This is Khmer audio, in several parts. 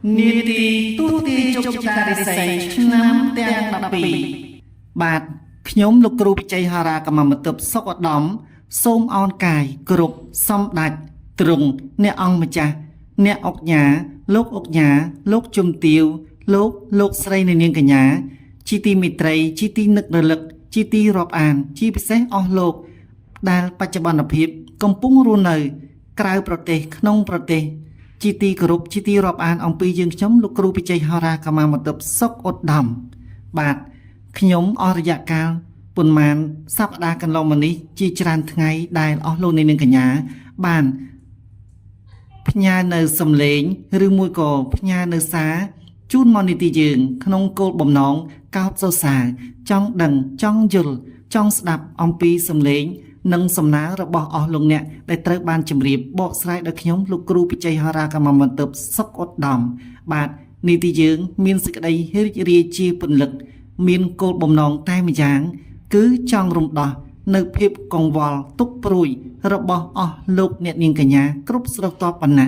Niti tuti chúc ta say năm tiếng đập bì bạt nhóm lục rùi chạy hà ra cầm một tập sọc ở đóm xôm on cài group xóm đạch trùng nè ong mà cha nè ốc nhà lúc chum tiêu lúc say nên cả nhà chi ti mít tray chi ti nực lực chi ti rọp an chi bị xét on lục đaปัจจุบันอภิบกำปุงรูนเลยกลายประเทศขนมประเทศจีตีกรุบจีตีรอบอ่านองปียึงชมลูกครูปิจัยฮารากามาหมดตับซอกอดดำบาดขยมอริยกาลปุ่นมานสัปดาห์กันลองมันนี้จีจรันทั้งไงได้ออกลงในหนึ่งกันยาบานพญาเนอสำเลงหรือมวยก่อพญาเนอสาจูนมอนิติยึงขนมโกลบ่มน้องก้าวเจ้าสายจ้องดังจ้องยุลจ้องสดับองปีสำเลงนังสำนาระบอกออกลงเนี่ยได้เติบบานจำเรียบบอกสไลด์โดยขยมลูกครูปิจัยฮารากามามันเติบซอกอดดำบาดนิติยึงมีนสิกใดเฮริเรียจีปุ่นลึกมีนโกลบ่มน้องใต้ไม่จางcứ trong rung đỏ nơi phép còn vòl túc pruyระบอกออกลูกเนี่ยนิงกันยากรุบสระตอปันนะ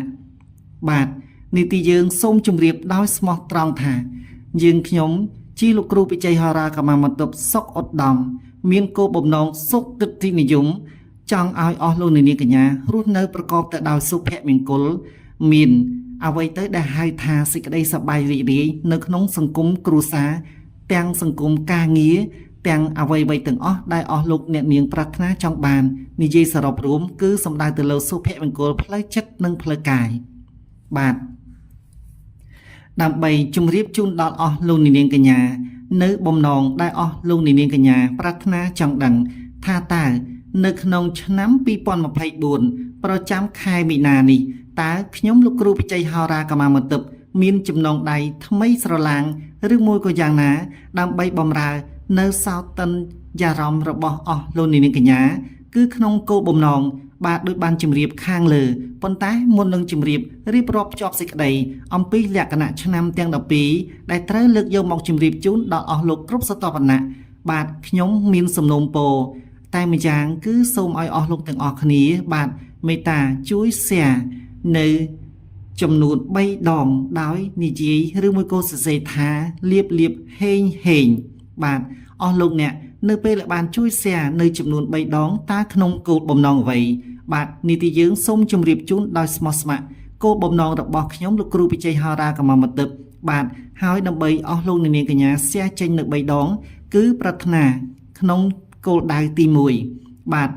บาดนิติยึงส้มจำเรียบดาวสมอตรองถายึงขยมจีลูกครูปิจัยฮารากามามันเติบซอกอดดำมีนโกบ่มน้องสุกติดที่นิยมจังเอาออกลงในนี้กันยารุ่นเนื้อประกอบแต่ดาวสุเพะมิงกุลมีนเอาไว้เตยได้ให้ทาสิกได้สบายดีในขนมสังคมครูสาแตงสังคมกาเงี้ยแตงเอาไว้ใบตึงได้ออกลูกเนี่ยเนียงปรักนาจังบานนิเยสรบรวมคือสมได้แต่เราสุเพะมิงกุลพลายชัดนึ่งพลายกายบาดนำใบจุ่มรีบจุ่มดอดออกลงในเนียงกันยาเนื้อบ่มนองได้ออกลงในเนียงกันยาปรักนาจังดังท่าตานึกนองชน้ำปีปอนมาไพบุญประจำคายมีนานีตาขยมลูกครูปิจัยฮารากามาหมดตึบมีนจุ่มนองใดทำไมสระลางหรือมวยก็อย่างนาดำใบบอมราเนื้อสาวตันยารอมระบออโลนินิกัญญาคือขนมโกบ่มนองบาดด้วยบานจิมเรียบข้างเลยปนตายมนนึงจิมเรียบรีบรอบจอบสิกใดอมปีแหลกขณะชนำเตียงดอกปีได้เตยเลือกโยมมองจิมเรียบจุนดอกออกลูกครบสตอปนะบาดขยมมีนสมนมโปแต่ไม่จางคือส้มอ้อยออกลูกต่างออกขณีบาดไม่ตาช่วยเสียในจำนวนใบดองดอยนิจีหรือมวยโกสเสธาเรียบเฮงบาดออกลูกเนี่ยในเปรบานช่วยเสียในจำนวนใบดองตาขนมโกดบ่มนองไว้บาดนิติยึงส้มจมรีบจุนดอยสมอสมะโกดบ่มนองระบอกขยมลูกครูปิจัยฮารากามามาตึบบาดหายนำใบออกลูกในเนียงกัญญาเสียใจในใบดองคือปรารถนาขนมโกลได้ตีมวยบาด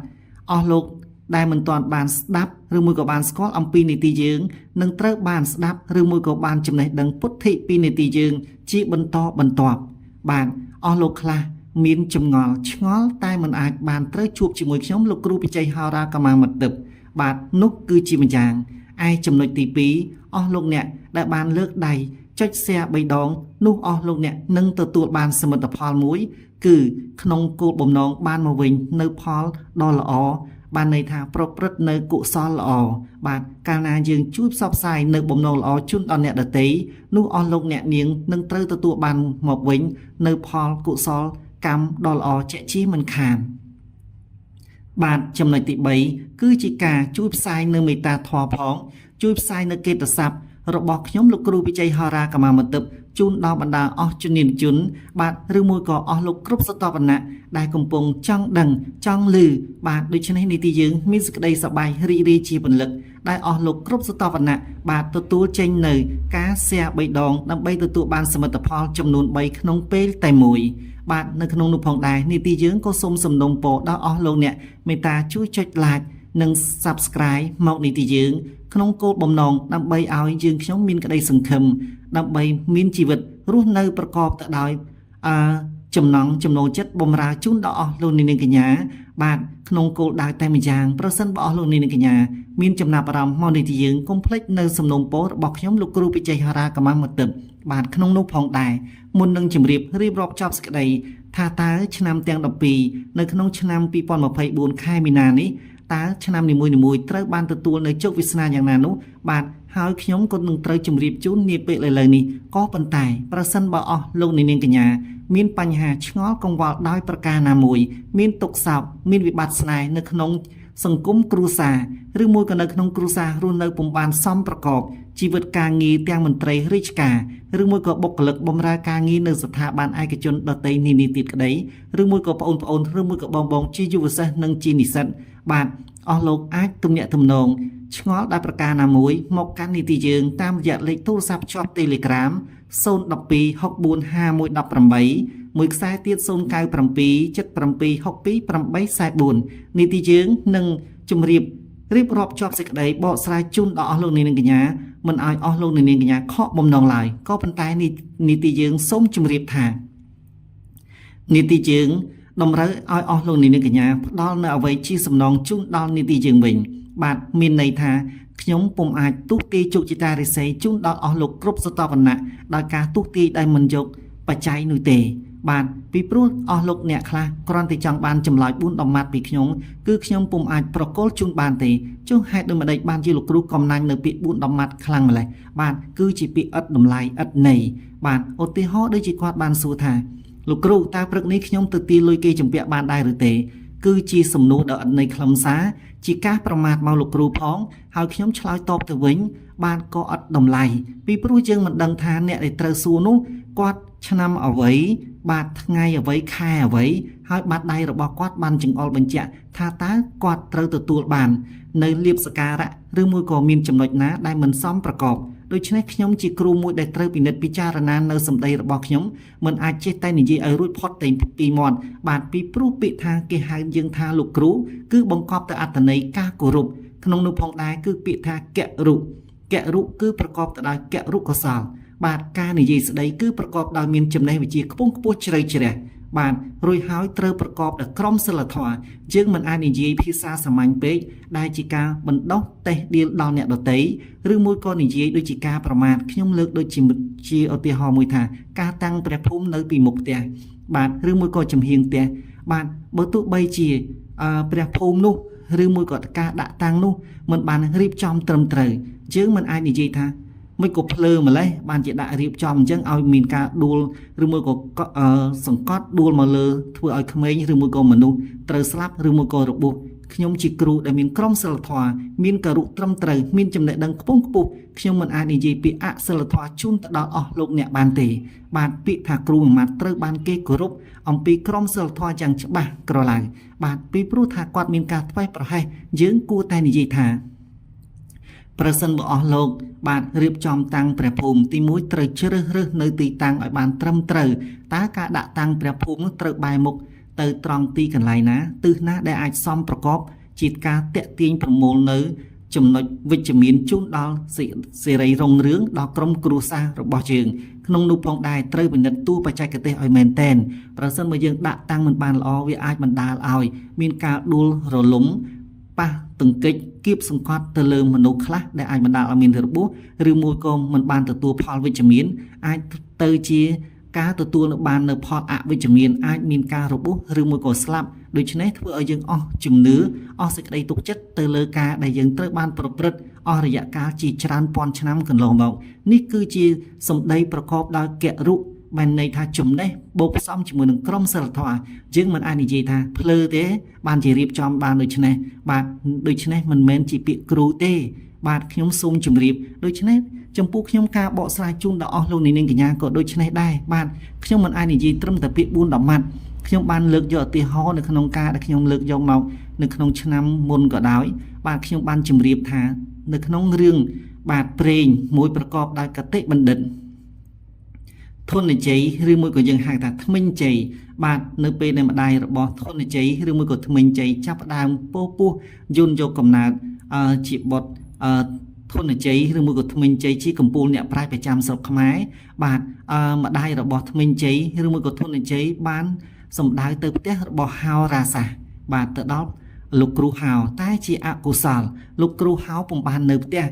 ออกลูกได้มันตอนบานสดับหรือมือกับบานสกอลอัมปีนิติยึงนังเตอร์บานสดับหรือมือกับบานจำในดังพุทธิปีนิติยึงจีบรรทอบบานออกลูกคลามีนจำงอลชงอลใต้มันอาจบานเตอร์จูบจมูกช่องลูกครูปิจัยฮารากามาหมดตึบบาดนุกคือจีมันจางไอจำนวนตีปีออกลูกเนี่ยได้บานเลิกใดจัดเสียใบดองนุกออกลูกเนี่ยนึ่งตัวบานสมรรถพอลมุ้ยคือขนมโกบ่มน้องบานมาวิงเนื้อพอลดอลออบานในทางปรบรัดเนื้อกุซอลอบานการนายืงจูบซอบใส่เนื้อบ่มน้องอจุนตอนเนี่ยเดตีนุกออกลูกเนี่ยเนียงนึ่งเตอร์ตัวบานมาวิงเนื้อพอลกุซอลกำดอลเจชี้มันขานบาดจำนวนติใบคือจิกาจูบทรายเนื้อเมตาทอพองจูบทรายเนื้อเกตศัพท์ระบอกขยมลูกครูปิจัยฮารากามามาตึบจุนดาวบรรดาอจุนินจุนบาดหรือมวยก่ออลูกครบสตอปนะได้กำปงจ้องดังจ้องลือบาดโดยชนะนิติยึงมีสกได้สบายรีจีบนลึกได้อลูกครบสตอปนะบาดตัวเจงเนยกาเสียใบดองนำใบตัวบานสมรรถพอจำนวนใบขนมเปลแต่มวยบาดในขนมนุพองได้นิติยึงก็สมสมดงโปดาวอลงเนี่ยเมตาช่วยจดไลค์นัง subscribe มอกนิติยึงขนมโกดบ่มนองนำใบเอายึงขนมมินกระไดสังคมนำใบมินชีวิตรุ่นในประกอบแต่ดอยจำนองจัดบ่มราจุนดอกลงในกัญญาบาดขนมโกดได้แต่ไม่จางประสันบ่อลงในกัญญามินจำนาปรำมอนิติยึงคอมเพล็กในสมนมโปบอกขนมลูกครูปิจัยฮารากามาหมดตึบบาดขนมนุพองได้มุนนึงจิมรีบรอบจอบสกใดท่าตาชนำเตียงดอกปีในขนมชนำปีปอนมาไพบุญค่ายมีนานี้ตาชนำในมวยเตอร์บานตัวในโจกวิสนาอย่างนั้นนุบาดหายขยมคนหนึ่งเตอร์จิมรีบจุนนี่เปเลยนี่ก็ปันไตประสันบ่อลงในเนียงกัญญามีนปัญหาชงอกงวอลได้ประการนามวยมีนตกสาวมีนวิบัติสนายในขนม សង្គមគ្រួសារឬមួយក៏នៅក្នុងគ្រួសាររស់នៅពុំបានសមប្រកបជីវិតការងារទាំងមន្ត្រីរាជការឬមួយក៏បុគ្គលិកបម្រើការងារនៅស្ថាប័នឯកជនដទៃនានាទៀតក្តីឬមួយក៏បងប្អូនឬមួយក៏បងជាយុវសិស្សនិងជានិស្សិតបាទអស់លោកអាចទំនាក់ទំនងឆ្ងល់ដោយប្រការណាមួយមកកាន់នីតិយើងតាមរយៈលេខទូរស័ព្ទជាប់ Telegram 012 645118មួយខ្សែទៀត097 7762 844នីតិយើងនឹងជម្រាបរៀបរាប់ជាប់សេចក្តីបកស្រាយជូនដល់អស់លោកនាងកញ្ញាមិនឲ្យអស់លោកនាងកញ្ញាខកបំណងឡើយក៏ប៉ុន្តែនីតិយើងសូមជម្រាបថានីតិយើងតម្រូវឲ្យអស់លោកនាងកញ្ញាផ្ដល់នៅអ្វីជាសំណងជូនដល់នីតិយើងវិញបាទមានន័យថាខ្ញុំពុំអាចទូទាយជោគជតារិស័យជូនដល់អស់លោកគ្រប់សតវណ្ណៈដោយការទូទាយដែលមិនយកបច្ច័យនោះទេបាទពីព្រោះអស់លោកអ្នកខ្លះគ្រាន់តែចង់បានចម្លើយ4ដំណាត់ពីខ្ញុំគឺខ្ញុំពុំអាចប្រកល់ជូនបានទេចុះហេតុដូចម្តេចបានជាលោកគ្រូកំណាញ់នៅពាក្យ4ដំណាត់ខ្លាំងម្ល៉េះបាទគឺជាពាក្យឥតតម្លៃឥតន័យបាទឧទាហរណ៍ដូចជាគាត់បានសួរថាលោកគ្រូតើព្រឹកនេះខ្ញុំទៅទាយលុយគេចម្ពាក់បានដែរឬទេគឺជាសំណួរដ៏ឥតន័យខ្លឹមសារជាការប្រមាថមកលោកគ្រូផងហើយខ្ញុំឆ្លើយតបទៅវិញបានក៏ឥតតម្លៃពីព្រោះយើងមិនដឹងថាអ្នកដែលត្រូវសួរនោះគាត់ឆ្នាំអ្វីបាទថ្ងៃអ្វីខែអ្វីហើយបាត់ដៃរបស់គាត់បានចង្អុលបញ្ជាក់ថាតើគាត់ត្រូវទទួលបាននៅលៀបសការៈឬមួយក៏មានចំណុចណាដែលមិនសមប្រកបដូច្នេះខ្ញុំជាគ្រូមួយដែលត្រូវពិនិត្យពិចារណានៅសម្ដីរបស់ខ្ញុំមិនអាចចេះតែនិយាយឲ្យរួចផុតតែពីមាត់បាទពីព្រោះពាក្យថាគេហៅយើងថាលោកគ្រូគឺបង្កប់ទៅអត្ថន័យការគោរពក្នុងនោះផងដែរគឺពាក្យថាករុគឺប្រកបទៅដោយករុកុសលបាទការនិយាយស្ដីគឺប្រកបដោយមានចំណេះវិជ្ជាខ្ពង់ខ្ពស់ជ្រៅជ្រះបាទរួចហើយត្រូវប្រកបដោយក្រមសីលធម៌យើងមិនអាចនិយាយភាសាសាមញ្ញពេកដែលជាការបណ្ដោះតេះដៀលដល់អ្នកដទៃឬមួយក៏និយាយដូចជាការប្រមាថខ្ញុំលើកដូចជាឧទាហរណ៍មួយថាការតាំងព្រះភូមិនៅពីមុខផ្ទះបាទឬមួយក៏ចំហៀងផ្ទះបាទបើទោះបីជាព្រះភូមិនោះឬមួយក៏ការដាក់តាំងនោះមិនបានរៀបចំត្រឹមត្រូវយើងមិនអាចនិយាយថាមិនក៏ភ្លើម្លេះបានជាដាក់រៀបចំអញ្ចឹងឲ្យមានការដួលឬមួយក៏សង្កត់ដួលមកលើធ្វើឲ្យក្មេងឬមួយក៏មនុស្សត្រូវស្លាប់ឬមួយក៏របួសខ្ញុំជាគ្រូដែលមានក្រមសីលធម៌មានគរុត្រឹមត្រូវមានចំណេះដឹងខ្ពង់ខ្ពស់ខ្ញុំមិនអាចនិយាយពីអសិលធម៌ជូនទៅដល់អស់លោកអ្នកបានទេបាទពាក្យថាគ្រូមួយម៉ាត់ត្រូវបានគេគោរពអំពីក្រមសីលធម៌យ៉ាងច្បាស់ក្រឡៅបាទពីព្រោះថាគាត់មានការធ្វេសប្រហែសយើងគួរតែនិយាយថាប្រសិនបើអស់លោកបាទរៀបចំតាំងព្រះភូមិទី1ត្រូវជ្រើសរើសនៅទីតាំងឲ្យបានត្រឹមត្រូវតើការដាក់តាំងព្រះភូមិនោះត្រូវបែរមុខទៅត្រង់ទីកន្លែងណាទិសណាដែលអាចសមប្រកបជាការតាក់ទាញប្រមូលនៅចំណុចវិជ្ជមានជូនដល់សេរីរុងរឿងដល់ក្រុមគ្រួសាររបស់យើងក្នុងនោះផងដែរត្រូវពិនិត្យទូបច្ចេកទេសឲ្យមែនតែនប្រសិនបើយើងដាក់តាំងមិនបានល្អវាអាចបណ្ដាលឲ្យមានការដួលរលំប៉ះទង្គិចគៀបសង្កត់ទៅលើមនុស្សខ្លះដែលអាចបណ្ដាលឲ្យមានរបួសឬមួយក៏មិនបានទទួលផលវិជ្ជមានអាចទៅជាការទទួលបាននៅផលអវិជ្ជមានអាចមានការរបួសឬមួយក៏ស្លាប់ដូច្នេះធ្វើឲ្យយើងអស់ជំនឿអស់សេចក្តីទុកចិត្តទៅលើការដែលយើងត្រូវបានប្រព្រឹត្តអស់រយៈកាលជាច្រើនពាន់ឆ្នាំកន្លងមកនេះគឺជាសម្ដីប្រកបដោយករុបានន័យថាចំណេះបូកផ្សំជាមួយនឹងក្រមសីលធម៌យើងមិនអាចនិយាយថាភ្លើទេបានជារៀបចំបានដូច្នេះបាទដូច្នេះមិនមែនជាពាក្យគ្រូទេបាទខ្ញុំសូមជម្រាបដូច្នេះចំពោះខ្ញុំការបកស្រាយជូនដល់អស់លោកនាងកញ្ញាក៏ដូចនេះដែរបាទខ្ញុំមិនអាចនិយាយត្រឹមតែពាក្យ4 10ម៉ាត់ខ្ញុំបានលើកយកឧទាហរណ៍នៅក្នុងការដែលខ្ញុំលើកយកមកនៅក្នុងឆ្នាំមុនក៏ដោយបាទខ្ញុំបានជម្រាបថានៅក្នុងរឿងបាទព្រេងមួយប្រកបដោយកតិបណ្ឌិតធនជ័យឬមួយក៏យើងហៅថាធ្មេញជ័យបាទនៅពេលដែលម្ដាយរបស់ធនជ័យឬមួយក៏ធ្មេញជ័យចាប់ផ្ដើមពោះយន្តយកកំណើតជាបុត្រធនជ័យឬមួយក៏ធ្មេញជ័យជាកំពូលអ្នកប្រាជ្ញប្រចាំស្រុកខ្មែរបាទម្ដាយរបស់ធ្មេញជ័យឬមួយក៏ធនជ័យបានសម្ដៅទៅផ្ទះរបស់ហោរាសាស្ត្របាទទៅដល់លោកគ្រូហោតែជាអកុសលលោកគ្រូហោពុំបាននៅផ្ទះ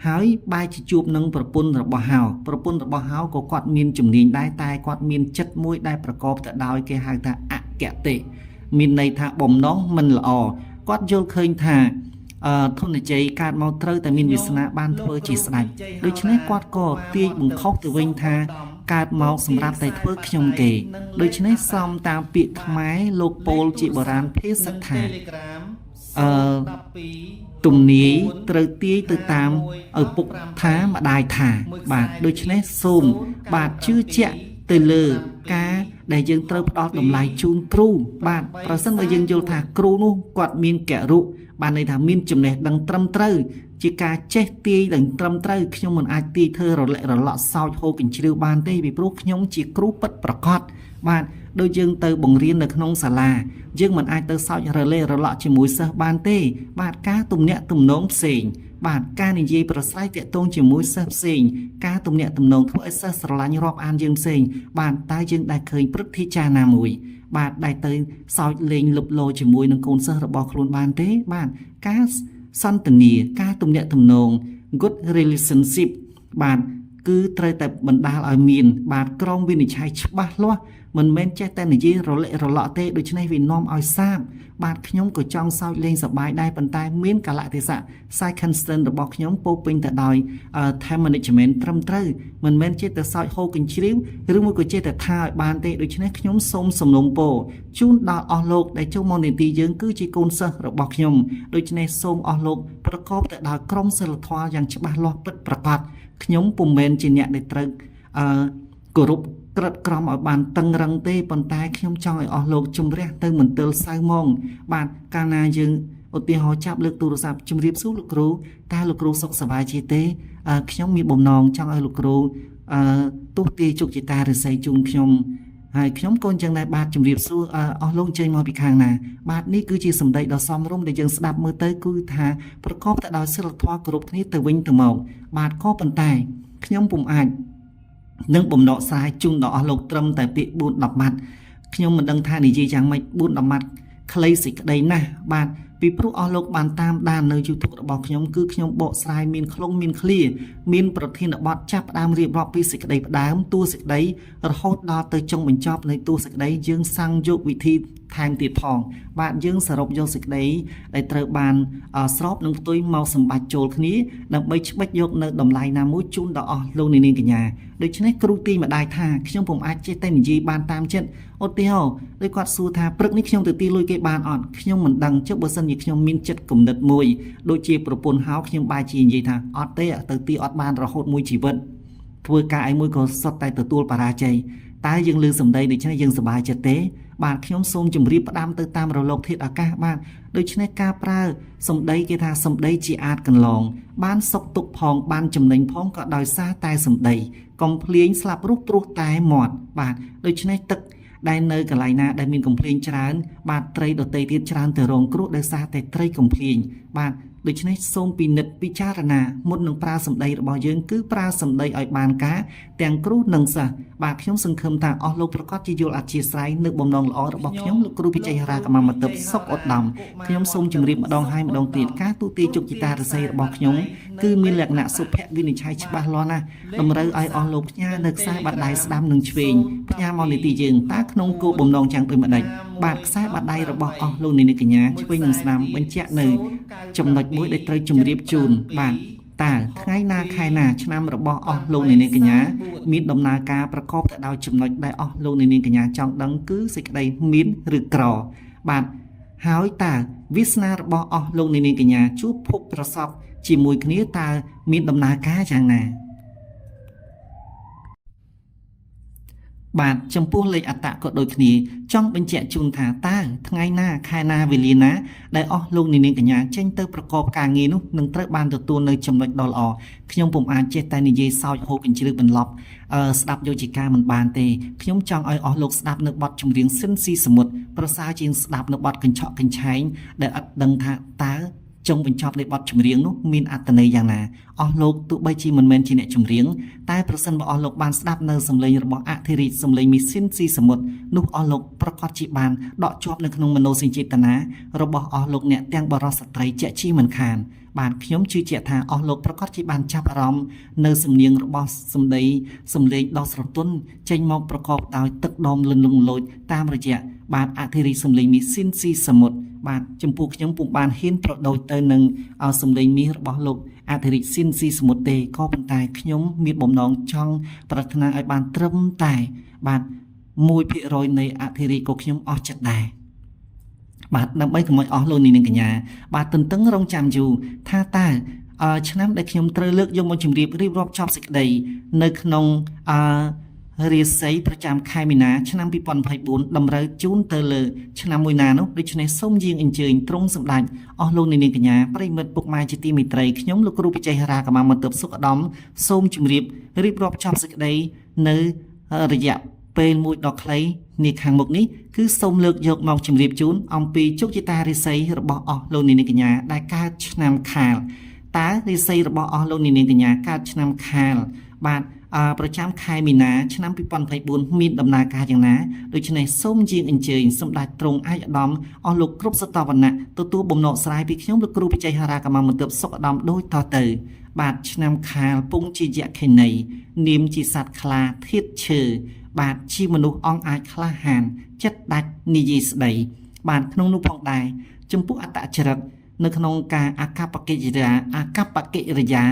ហើយបែរជាជួបនឹងប្រពន្ធរបស់ហោក៏គាត់មានជំនាញដែរតែគាត់មានចិត្តមួយដែលប្រកបទៅដោយគេហៅថាអកតិមានន័យថាបំណងមិនល្អគាត់យល់ឃើញថាធនជ័យកើតមកត្រូវតែមានវាសនាបានធ្វើជាស្ដេចដូច្នេះគាត់ក៏ទាញបង្ខុសទៅវិញថាកើតមកសម្រាប់តែធ្វើខ្ញុំទេដូច្នេះសំតាមពាក្យខ្មែរលោកពោលជាបុរាណភាសាថា ទំនាយត្រូវទាយទៅតាមឪពុកថាម្ដាយថាបាទដូច្នេះសូមបាទជឿជាក់ទៅលើការដែលយើងត្រូវផ្ដល់តម្លៃជូនគ្រូបាទប្រសិនបើយើងយល់ថាគ្រូនោះគាត់មានគរុបានន័យថាមានចំណេះដឹងត្រឹមត្រូវជាការចេះទាយដល់ត្រឹមត្រូវខ្ញុំមិនអាចទាយធ្វើរលាក់រលក់សោចហូរកញ្ជ្រៀវបានទេពីព្រោះខ្ញុំជាគ្រូពិតប្រាកដបាទដូចយើងទៅបង្រៀននៅក្នុងសាលាយើងមិនអាចទៅសោចរលាក់រលក់ជាមួយសិស្សបានទេបាទការទំនាក់ទំនងផ្សេងបាទការនិយាយប្រស្រ័យតាក់ទងជាមួយសិស្សផ្សេងការទំនាក់ទំនងធ្វើឲ្យសិស្សស្រឡាញ់រាប់អានយើងផ្សេងបាទតែយើងដែលឃើញព្រឹទ្ធាចារ្យណាមួយបាទដែលទៅសោចលេងលុបលោជាមួយនឹងកូនសិស្សរបស់ខ្លួនបានទេបាទការសន្ទនាការទំនាក់ទំនង good relationship បាទគឺត្រូវតែបណ្ដាលឲ្យមានបាទក្រមវិនិច្ឆ័យច្បាស់លាស់មិនមែនចេះតែនិយាយរលាក់រលក់ទេដូច្នេះវានាំឲ្យសាបបាទខ្ញុំក៏ចង់សើចលេងសប្បាយដែរប៉ុន្តែមានកាលៈទេសៈ second stand របស់ខ្ញុំពោពេញទៅដោយ time management ត្រឹមត្រូវមិនមែនចេះតែសើចហូរកញ្ជ្រៀវឬមួយក៏ចេះតែថាឲ្យបានទេដូច្នេះខ្ញុំសូមសំណូមពរជូនដល់អស់លោកដែលចូលមកនីតិយើងគឺជាកូនសិស្សរបស់ខ្ញុំដូច្នេះសូមអស់លោកប្រកបទៅដោយក្រមសីលធម៌យ៉ាងច្បាស់លាស់ពិតប្រាកដខ្ញុំពុំមែនជាអ្នកដែលត្រូវគោរពក្រិតក្រមឲ្យបានតឹងរឹងទេប៉ុន្តែខ្ញុំចង់ឲ្យអស់លោកជំរះទៅមន្ទិលសៅម៉ងបាទកាលណាយើងឧទាហរណ៍ចាប់លើកទូរស័ព្ទជំរាបសួរលោកគ្រូតើលោកគ្រូសុខសប្បាយជាទេខ្ញុំមានបំណងចង់ឲ្យលោកគ្រូទស្សទាយជោគជតារិស័យជូនខ្ញុំហើយខ្ញុំក៏អញ្ចឹងដែរបាទជំរាបសួរអស់លោកចេញមកពីខាងណាបាទនេះគឺជាសម្ដីដ៏សមរម្យដែលយើងស្ដាប់មើលទៅគឺថាប្រកបទៅដោយសិលធម៌គោរពគ្នាទៅវិញទៅមកបាទក៏ប៉ុន្តែខ្ញុំពុំអាចនឹងបំណកស្រាយជូនដល់អស់លោកត្រឹមតែពាក្យ4-10ម៉ាត់ខ្ញុំមិនដឹងថានិយាយយ៉ាងម៉េច4-10ម៉ាត់ខ្លីសេចក្តីណាស់បាទពីព្រោះអស់លោកបានតាមដាននៅ YouTube របស់ខ្ញុំគឺខ្ញុំបកស្រាយមានខ្លងមានឃ្លាមានប្រធានបទចាប់ផ្ដើមរៀបរាប់ពីសេចក្តីផ្ដើមតួសេចក្តីរហូតដល់ទៅចុងបញ្ចប់នៃតួសេចក្តីយើងសាំងយកវិធីថែមទៀតផងបាទយើងសរុបយកសេចក្តីដែលត្រូវបានស្របនឹងផ្ទុយមកសម្បាច់ចូលគ្នាដើម្បីច្បិចយកនៅតម្លៃណាមួយជូនដល់អស់លោកនាងកញ្ញាដូច្នេះគ្រូទីម្ដាយថាខ្ញុំពុំអាចចេះតែនិយាយបានតាមចិត្តឧទាហរណ៍ដូចគាត់សួរថាព្រឹកនេះខ្ញុំទៅទីលុយគេបានអត់ខ្ញុំមិនដឹងចុះបើសិនជាខ្ញុំមានចិត្តគំនិតមួយដូចជាប្រពន្ធហៅខ្ញុំបែរជានិយាយថាអត់ទេទៅទីអត់បានរហូតមួយជីវិតធ្វើការអីមួយក៏សុទ្ធតែទទួលបរាជ័យតើយើងលើសម្ដីដូច្នេះយើងសប្បាយចិត្តទេបាទខ្ញុំសូមជម្រាបផ្ដាំទៅតាមរលកធាតុអាកាសបាទដូច្នេះការប្រើសម្ដីគេថាសម្ដីជាអាចកន្លងបានសុខទុក្ខផងបានចំណេញផងក៏ដោយសារតែសម្ដីកំភ្លៀងស្លាប់រស់ព្រោះតែមាត់បាទដូច្នេះទឹកដែលនៅកន្លែងណាដែលមានកំភ្លៀងច្រើនបាទត្រីដទៃទៀតច្រើនទៅរងគ្រោះដោយសារតែត្រីកំភ្លៀងបាទដូច្នេះសូមពិនិត្យពិចារណាមុននឹងប្រើសម្ដីរបស់យើងគឺប្រើសម្ដីឲ្យបានការទាំងគ្រូនិងសិស្សបាទខ្ញុំសង្ឃឹមថាអស់លោកប្រកាសជាយល់អធិស្ឋាននៅបំណងល្អរបស់ខ្ញុំលោកគ្រូវិជ័យហារាកមតឹបសុកឧត្តមខ្ញុំសូមជម្រាបម្ដងហើយម្ដងទៀតការទូទាយជោគជតារិស័យរបស់ខ្ញុំគឺមានលក្ខណៈសុភវិនិច្ឆ័យច្បាស់លាស់ណាស់តម្រូវឲ្យអស់លោកផ្ញើនៅខ្សែបាតដៃស្ដាំនិងឆ្វេងផ្ញើមកនីតិយើងតើក្នុងគោលបំណងយ៉ាងដូចម្ដេចបាទខ្សែបាតដៃរបស់អស់លោកនាងកញ្ញាឆ្វេងនិងស្ដាំបញ្ជាក់នៅចំណុចមួយដែលត្រូវជម្រាបជូនបាទតើថ្ងៃណាខែណាឆ្នាំរបស់អស់លោកនាងកញ្ញាមានដំណើរការប្រកបទៅដោយចំណុចដែលអស់លោកនាងកញ្ញាចង់ដឹងគឺសេចក្តីមានឬក្របាទហើយតើវាសនារបស់អស់លោកនាងកញ្ញាជួបភពប្រសពជាមួយគ្នាតើមានដំណើរការយ៉ាងណាបាទចំពោះលេខអត្តក៏ដូចគ្នាចង់បញ្ជាក់ជូនថាតើថ្ងៃណាខែណាវេលាណាដែលអស់លោកនាងកញ្ញាចេញទៅប្រកបការងារនោះនឹងត្រូវបានទទួលនៅចំណុចដ៏ល្អខ្ញុំពុំអាចចេះតែនិយាយសើចហូរកញ្ជ្រៀវបន្លប់ស្ដាប់យកជាការមិនបានទេខ្ញុំចង់ឲ្យអស់លោកស្ដាប់នៅបទចម្រៀងស៊ីនស៊ីសមុទ្រប្រសើរជាងស្ដាប់នៅបទកញ្ឆក់កញ្ឆែងដែលអត់ដឹងថាតើចុងបញ្ចប់នៃបទចម្រៀងនោះមានអត្ថន័យយ៉ាងណាអស់លោកទោះបីជាមិនមែនជាអ្នកចម្រៀងតែប្រសិនបើអស់លោកបានស្ដាប់នៅសំឡេងរបស់អធិរាជសំឡេងមីស៊ីនស៊ីសមុទ្រនោះអស់លោកប្រកាសជាបានដកជាប់នៅក្នុងមនោសញ្ចេតនារបស់អស់លោកអ្នកទាំងបរិសុទ្ធស្ត្រីជាក់ជាមិនខានបាទខ្ញុំជឿជាក់ថាអស់លោកប្រកាសជាបានចាប់អារម្មណ៍នៅសំនៀងរបស់សំឡេងដ៏ស្រទន់ចេញមកប្រកបដោយទឹកដមលន្លង់លោចតាមរយៈបាទអធិរាជសំឡេងមីស៊ីនស៊ីសមុទ្របាទចំពោះខ្ញុំពុំបានហ៊ានប្រដូចទៅនឹងសម្លេងមាសរបស់លោកអធិរាជស៊ីនស៊ីសមុទ្រទេក៏ប៉ុន្តែខ្ញុំមានបំណងចង់ប្រាថ្នាឲ្យបានត្រឹមតែបាទ 1% នៃអធិរាជក៏ខ្ញុំអស់ចិត្តដែរ បាទដើម្បីកុំឲ្យអស់លោកនាងកញ្ញាបាទទន្ទឹងរង់ចាំយូរថាតើឆ្នាំដែលខ្ញុំត្រូវលើកយកមកជម្រាបរៀបរាប់ចប់សេចក្តីនៅក្នុងរាសីប្រចាំខែមីនាឆ្នាំ2024តម្រូវជូនទៅលើឆ្នាំមួយណានោះដូច្នេះសូមយាងអញ្ជើញទ្រង់សម្ដេចអស់លោកនាងកញ្ញាប្រិមិត្តពុកម៉ែជាទីមេត្រីខ្ញុំលោកគ្រូបច្ចេកហារាកម្មាមន្ទិបសុខឧត្តមសូមជម្រាបរៀបរាប់ចប់សេចក្តីនៅរយៈពេលមួយដ៏ខ្លីនេះខាងមុខនេះគឺសូមលើកយកមកជម្រាបជូនអំពីជោគជតារាសីរបស់អស់លោកនាងកញ្ញាដែលកើតឆ្នាំខាលតើរាសីរបស់អស់លោកនាងកញ្ញាកើតឆ្នាំខាលបាទប្រចាំខែមីនាឆ្នាំ2024មានដំណើរការយ៉ាងណាដូច្នេះសូមយាងអញ្ជើញសម្ដេចទ្រង់ឯកឧត្តមអស់លោកគ្រប់សតវណ្ណៈទទួលបំណងស្រាយពីខ្ញុំលោកគ្រូបច្ចេកហារាកម្មាមន្ទិបសុខឧត្តមដូចតទៅបាទឆ្នាំខាលពងជាយក្ខិនីនាមជាសត្វខ្លាធាតឈើបាទជាមនុស្សអង្គអាចក្លាហានចិត្តដាច់និយាយស្ដីបាទក្នុងនោះផងដែរចំពោះអត្តចរិតនៅក្នុងការអកប្បកិរិយា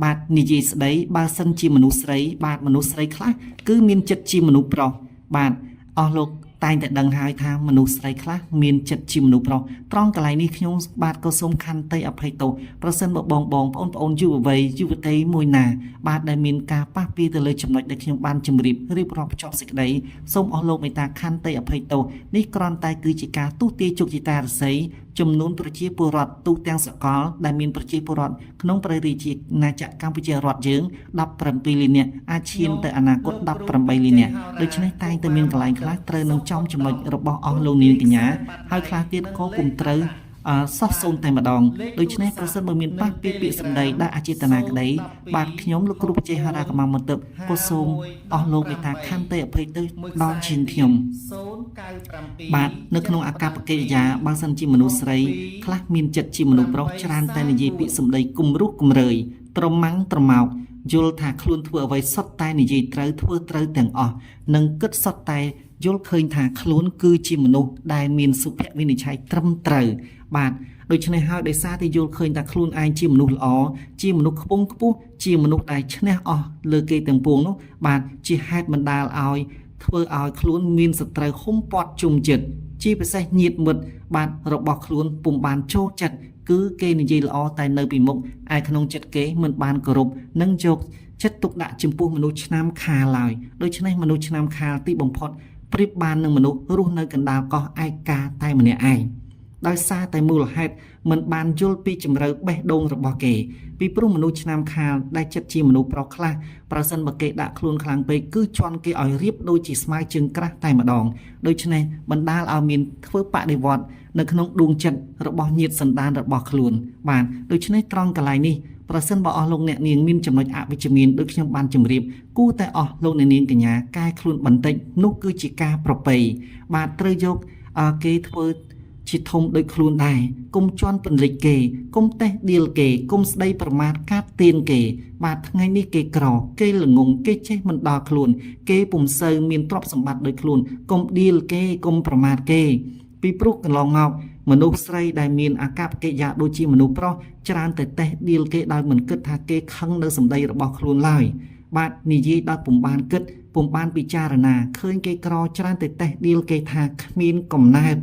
បាទនិយាយស្ដីបើសិនជាមនុស្សស្រីបាទមនុស្សស្រីខ្លះគឺមានចិត្តជាមនុស្សប្រុសបាទអស់លោកតែងតែដឹងហើយថាមនុស្សស្រីខ្លះមានចិត្តជាមនុស្សប្រុសត្រង់កន្លែងនេះខ្ញុំបាទក៏សូមខន្តីអភ័យទោសប្រសិនបើបងប្អូនយុវវ័យយុវតីមួយណាបាទដែលមានការប៉ះពាល់ទៅលើចំណុចដែលខ្ញុំបានជម្រាបរៀបរាប់បញ្ចប់សេចក្តីសូមអស់លោកមេត្តាខន្តីអភ័យទោសនេះគ្រាន់តែគឺជាការទស្សន៍ទាយជោគជតារាសីចំនួនប្រជាពលរដ្ឋទូទាំងសកលដែលមានប្រជាពលរដ្ឋក្នុងព្រះរាជាណាចក្រកម្ពុជារដ្ឋយើង17លាននាក់អាចឈានទៅអនាគត18លាននាក់ដូច្នេះតែងតែមានកន្លែងខ្លះត្រូវនឹងចំចំណុចរបស់អស់លោកនាងកញ្ញាហើយខ្លះទៀតក៏ពុំត្រូវសោះសូន្យតែម្ដងដូច្នេះប្រសិនបើមានប៉ះពាល់ពាក្យសម្ដីដែលអចេតនាក្តីបាទខ្ញុំលោកគ្រូបច្ចេកហារាកម្មាមន្ទិបក៏សូមអស់លោកមេត្តាខន្តីអភ័យទោសដល់ជាងខ្ញុំបាទនៅក្នុងអកប្បកិរិយាបើសិនជាមនុស្សស្រីខ្លះមានចិត្តជាមនុស្សប្រុសច្រើនតែនិយាយពាក្យសម្ដីគំរោះគំរើយត្រម៉ាំងត្រមោកយល់ថាខ្លួនធ្វើអ្វីសុទ្ធតែនិយាយត្រូវធ្វើត្រូវទាំងអស់និងគិតសុទ្ធតែយល់ឃើញថាខ្លួនគឺជាមនុស្សដែលមានសុភវិនិច្ឆ័យត្រឹមត្រូវបាទដូច្នេះហើយដោយសារតែយល់ឃើញថាខ្លួនឯងជាមនុស្សល្អជាមនុស្សខ្ពង់ខ្ពស់ជាមនុស្សដែលឈ្នះអស់លើគេទាំងពួងនោះបាទជាហេតុបណ្ដាលឲ្យធ្វើឲ្យខ្លួនមានសត្រូវហ៊ុំព័ទ្ធជុំចិត្តជាពិសេសញាតិមិត្តបាទរបស់ខ្លួនពុំបានចូលចិត្តគឺគេនិយាយល្អតែនៅពីមុខឯក្នុងចិត្តគេមិនបានគោរពនិងយកចិត្តទុកដាក់ចំពោះមនុស្សឆ្នាំខាលឡើយដូច្នេះមនុស្សឆ្នាំខាលទីបំផុតប្រៀបបាននឹងមនុស្សរស់នៅកណ្ដាលកោះឯកាតែម្នាក់ឯងដោយសារតែមូលហេតុមិនបានយល់ពីជំរឿបេះដូងរបស់គេពីព្រោះមនុស្សឆ្នាំខាលដែលចិត្តជាមនុស្សប្រុសខ្លះប្រសិនបើគេដាក់ខ្លួនខ្លាំងពេកគឺជន់គេឲ្យរៀបដូចជាស្មៅជើងក្រាស់តែម្ដងដូច្នេះបណ្ដាលឲ្យមានធ្វើបដិវត្តនៅក្នុងដួងចិត្តរបស់ញាតិសន្តានរបស់ខ្លួនបាទដូច្នេះត្រង់កន្លែងនេះប្រសិនបើអស់លោកអ្នកនាងមានចំណុចអវិជ្ជមានដូចខ្ញុំបានជម្រាបគួរតែអស់លោកអ្នកនាងកញ្ញាកែខ្លួនបន្តិចនោះគឺជាការប្រពៃបាទត្រូវយកគេធ្វើជាធំដូចខ្លួនដែរគុំជន់ពន្លិចគេគុំតេះដៀលគេគុំស្ដីប្រមាថកាត់ទៀនគេបាទថ្ងៃនេះគេក្រគេល្ងងគេចេះមិនដល់ខ្លួនគេពុំសូវមានទ្រព្យសម្បត្តិដូចខ្លួនកុំដៀលគេគុំប្រមាថគេពីព្រោះកន្លងមកមនុស្សស្រីដែលមានអាកប្បកិរិយាដូចជាមនុស្សប្រុសច្រើនតែតេះដៀលគេដោយមិនគិតថាគេខឹងនៅសម្ដីរបស់ខ្លួនឡើយបាទនិយាយដោយពុំបានគិតពុំបានពិចារណាឃើញគេក្រច្រើនតែតេះដៀលគេថាគ្មានកំណើត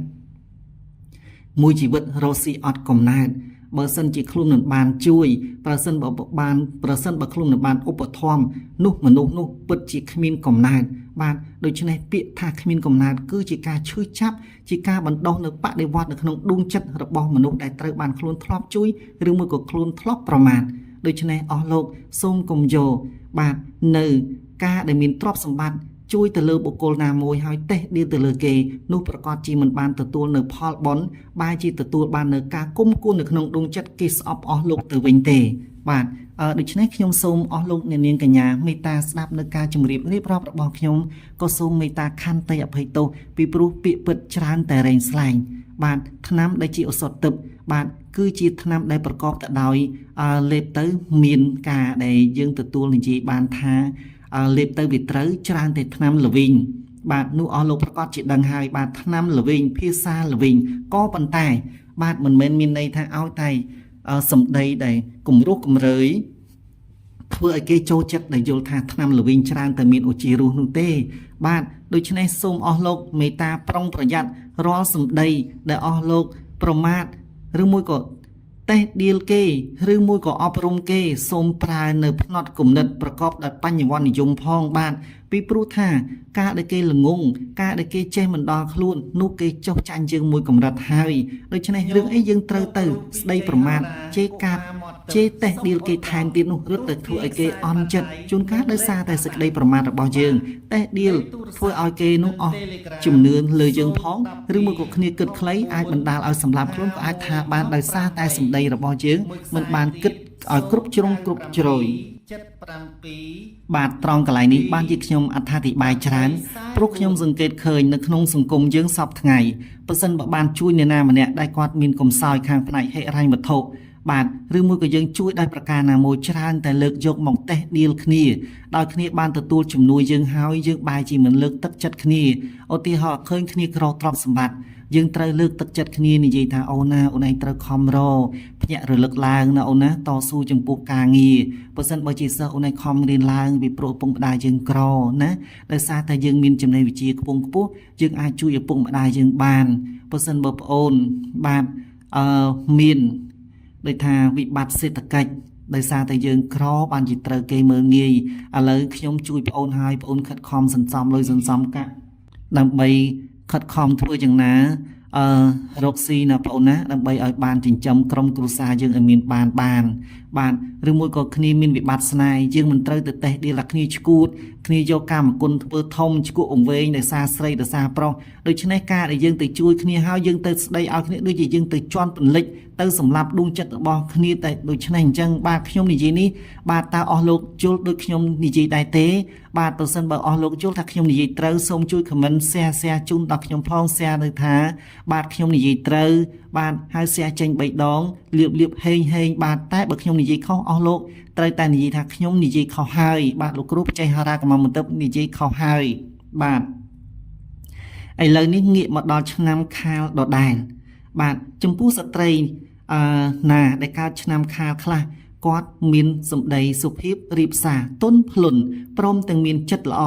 មួយជីវិតរស់ស៊ីអត់កំណើតបើសិនជាខ្លួនមិនបានជួយប្រសិនបើខ្លួនមិនបានឧបត្ថម្ភនោះមនុស្សនោះពិតជាគ្មានកំណើតបាទដូច្នេះពាក្យថាគ្មានកំណើតគឺជាការឈឺចាប់ជាការបណ្ដុះនៅបដិវត្តនៅក្នុងដួងចិត្តរបស់មនុស្សដែលត្រូវបានខ្លួនធ្លាប់ជួយឬមួយក៏ខ្លួនធ្លាប់ប្រមាថដូច្នេះអស់លោកសូមកុំយកបាទនៅការដែលមានទ្រព្យសម្បត្តិជួយទៅលើបុគ្គលណាមួយហើយតេះដៀលទៅលើគេនោះប្រកាសជាមិនបានទទួលនៅផលបុណ្យបែរជាទទួលបាននៅការគុំគួននៅក្នុងដួងចិត្តគេស្អប់អស់លោកទៅវិញទេបាទដូច្នេះខ្ញុំសូមអស់លោកអ្នកនាងកញ្ញាមេត្តាស្ដាប់នៅការជម្រាបរៀបរាប់របស់ខ្ញុំក៏សូមមេត្តាខន្តីអភ័យទោសពីព្រោះពាក្យពិតច្រើនតែរែងស្លែងបាទថ្នាំដែលជាឱសថទឹកបាទគឺជាថ្នាំដែលប្រកបទៅដោយលេបទៅមានការដែលយើងទទួលនិយាយបានថាលេបទៅវាត្រូវច្រើនតែថ្នាំល្វីងបាទនោះអស់លោកប្រកាសជាដឹងហើយបាទថ្នាំល្វីងភាសាល្វីងក៏ប៉ុន្តែបាទមិនមែនមានន័យថាឲ្យតែសម្ដីដែលគំរោះគំរើយ ធ្វើឲ្យគេចូលចិត្តដែលយល់ថាថ្នាំល្វីងច្រើនតែមានអូជីរស់នោះទេបាទដូច្នេះសូមអស់លោកមេត្តាប្រុងប្រយ័ត្នរាល់សម្ដីដែលអស់លោកប្រមាថឬមួយក៏តេះដៀលគេឬមួយក៏អប់រំគេសូមប្រើនៅផ្នត់គំនិតប្រកបដោយបញ្ញវន្តនិយមផងបាទពីព្រោះថាការដែលគេល្ងងការដែលគេចេះមិនដល់ខ្លួននោះគេចុះចាញ់យើងមួយកម្រិតហើយដូច្នេះរឿងអីយើងត្រូវទៅស្ដីប្រមាថជេរកាត់ជេរតេះដៀលគេថែមទៀតនោះរត់ទៅធ្វើឲ្យគេអន់ចិត្តជួនកាលដោយសារតែសេចក្តីប្រមាថរបស់យើងតេះដៀលធ្វើឲ្យគេនោះអស់ជំនឿលើយើងផងឬមួយក៏គ្នាគិតខ្លីអាចបណ្ដាលឲ្យសម្លាប់ខ្លួនក៏អាចថាបានដោយសារតែសម្ដីរបស់យើងមិនបានគិតឲ្យគ្រប់ជ្រុងគ្រប់ជ្រោយបាទត្រង់កន្លែងនេះបានជាខ្ញុំអត្ថាធិប្បាយច្រើនព្រោះខ្ញុំសង្កេតឃើញនៅក្នុងសង្គមយើងសពថ្ងៃបើសិនបើបានជួយអ្នកណាម្នាក់ដែលគាត់មានកំសោយខាងផ្នែកហិរញ្ញវត្ថុបាទឬមួយក៏យើងជួយដោយប្រការណាមួយច្រើនតែលើកយកមកតេះដៀលគ្នាដោយគ្នាបានទទួលជំនួយយើងហើយយើងបែរជាមិនលើកទឹកចិត្តគ្នាឧទាហរណ៍ឃើញគ្នាក្រទ្រព្យសម្បត្តិយើងត្រូវលើកទឹកចិត្តគ្នានិយាយថាអូនណាអូនឯងត្រូវខំរភ្ញាក់រលឹកឡើងណាអូនណាតស៊ូចំពោះការងារបើសិនបើជាសិស្សអូនឯងខំរៀនឡើងពីព្រោះឪពុកម្ដាយយើងក្រណាដោយសារតែយើងមានចំណេះវិជ្ជាខ្ពង់ខ្ពស់យើងអាចជួយឪពុកម្ដាយយើងបានបើសិនបើប្អូនបាទមានដោយថាវិបត្តិសេដ្ឋកិច្ចដោយសារតែយើងក្របានជាត្រូវគេមើលងាយឥឡូវខ្ញុំជួយប្អូនហើយប្អូនខិតខំសន្សំលុយសន្សំកាក់ដើម្បីខិតខំធ្វើយ៉ាងណារកស៊ីណាប្អូនណាដើម្បីឲ្យបានចិញ្ចឹមក្រុមគ្រួសារយើងឲ្យមានបានឬមួយក៏គ្នាមានវិបត្តិស្នេហ៍យើងមិនត្រូវទៅតេះដៀលគ្នាឈួតគ្នាយកកាមគុណធ្វើធំឈួតអង្វែងដោយសារស្រីដោយសារប្រុសដូច្នេះការដែលយើងទៅជួយគ្នាហើយយើងទៅស្ដីឲ្យគ្នាដូចជាយើងទៅជន់ពន្លិចទៅសម្លាប់ដួងចិត្តរបស់គ្នាតែដូច្នេះអញ្ចឹងបាទខ្ញុំនិយាយនេះបាទតើអស់លោកយល់ដូចខ្ញុំនិយាយដែរទេបាទប្រសិនបើអស់លោកយល់ថាខ្ញុំនិយាយត្រូវសូមជួយ comment share ជូនដល់ខ្ញុំផង share នៅថាបាទខ្ញុំនិយាយត្រូវបាទហើយ share ចេញ3ដងលៀបហេងបាទតែបើខ្ញុំនិយាយខុសអស់លោកត្រូវតែនិយាយថាខ្ញុំនិយាយខុសហើយបាទលោកគ្រូបច្ចេកហារាកម្មមន្ទិបនិយាយខុសហើយបាទឥឡូវនេះងាកមកដល់ឆ្នាំខាលដដែលបាទចំពោះស្ត្រីណាដែលកើតឆ្នាំខាលខ្លះគាត់មានសម្ដីសុភាពរៀបសារទន់ភ្លន់ព្រមទាំងមានចិត្តល្អ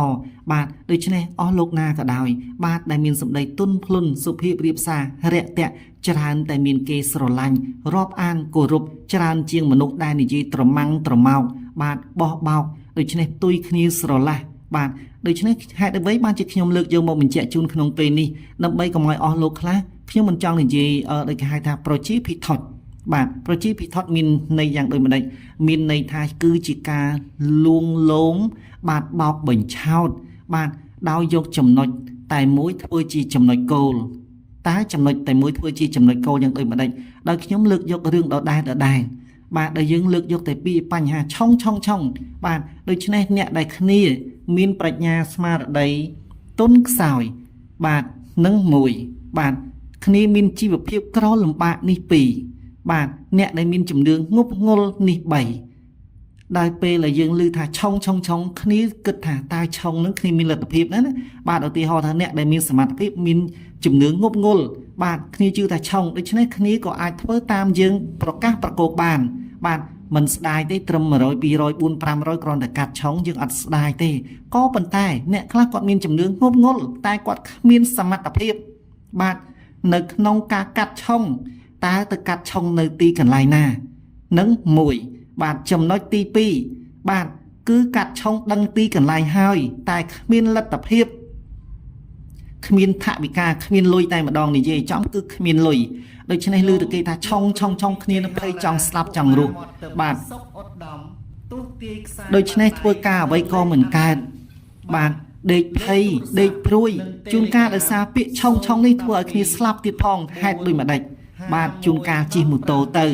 បាទដូច្នេះអស់លោកណាក៏ដោយបាទដែលមានសម្ដីទន់ភ្លន់សុភាពរៀបសាររាក់ទាក់ច្រើនតែមានគេស្រឡាញ់រាប់អានគោរពច្រើនជាងមនុស្សដែលនិយាយត្រម៉ាំងត្រមោកបាទបោះបោកដូច្នេះទុយគ្នាស្រឡះបាទដូច្នេះហេតុអ្វីបានជាខ្ញុំលើកយកមកបញ្ជាក់ជូនក្នុងពេលនេះដើម្បីកុំឲ្យអស់លោកខ្លះខ្ញុំមិនចង់និយាយដូចគេហៅថាប្រជាភិថុតបាទប្រជាភិថុតមានន័យយ៉ាងដូចម្ដេចមានន័យថាគឺជាការលួងលោមបាទបោកបញ្ឆោតបាទដោយយកចំណុចតែមួយធ្វើជាចំណុចគោលតែចំណុចតែមួយធ្វើជាចំណុចគោលយ៉ាងដូចម្ដេចដោយខ្ញុំលើកយករឿងដដែលបាទដែលយើងលើកយកតែពីបញ្ហាឆុងបាទដូច្នេះអ្នកដែលគ្នាមានប្រាជ្ញាស្មារតីទុនខ្សោយបាទនឹងមួយបាទគ្នាមានជីវភាពក្រលំបាកនេះពីរបាទអ្នកដែលមានជំនឿងប់ងល់នេះ3ដោយពេលដែលយើងឮថាឆុងគ្នាគិតថាតើឆុងនឹងគ្នាមានលទ្ធភាពណាបាទឧទាហរណ៍ថាអ្នកដែលមានសមត្ថភាពមានជំនឿងប់ងល់បាទគ្នាជឿថាឆុងដូច្នេះគ្នាក៏អាចធ្វើតាមយើងប្រកាសប្រកបបានបាទមិនស្ដាយទេត្រឹម100 200 400 500គ្រាន់តែកាត់ឆុងយើងអត់ស្ដាយទេក៏ប៉ុន្តែអ្នកខ្លះគាត់មានជំនឿងប់ងល់តែគាត់គ្មានសមត្ថភាពបាទនៅក្នុងការកាត់ឆុងតើទៅកាត់ឆុងនៅទីកន្លែងណានឹងមួយបាទចំណុចទី2បាទគឺកាត់ឆុងដឹងទីកន្លែងហើយតែគ្មានលទ្ធភាពគ្មានថវិកាគ្មានលុយតែម្ដងនិយាយចំគឺគ្មានលុយដូច្នេះឮទៅគេថាឆុងគ្នានឹងភ័យចង់ស្លាប់ចង់រស់បាទដូច្នេះធ្វើការអ្វីក៏មិនកើតបាទដេកភ័យដេកព្រួយជួនកាលដោយសារពាក្យឆុងនេះធ្វើឲ្យគ្នាស្លាប់ទៀតផងហេតុដូចម្ដេចបាទជួនកាលជិះម៉ូតូទៅ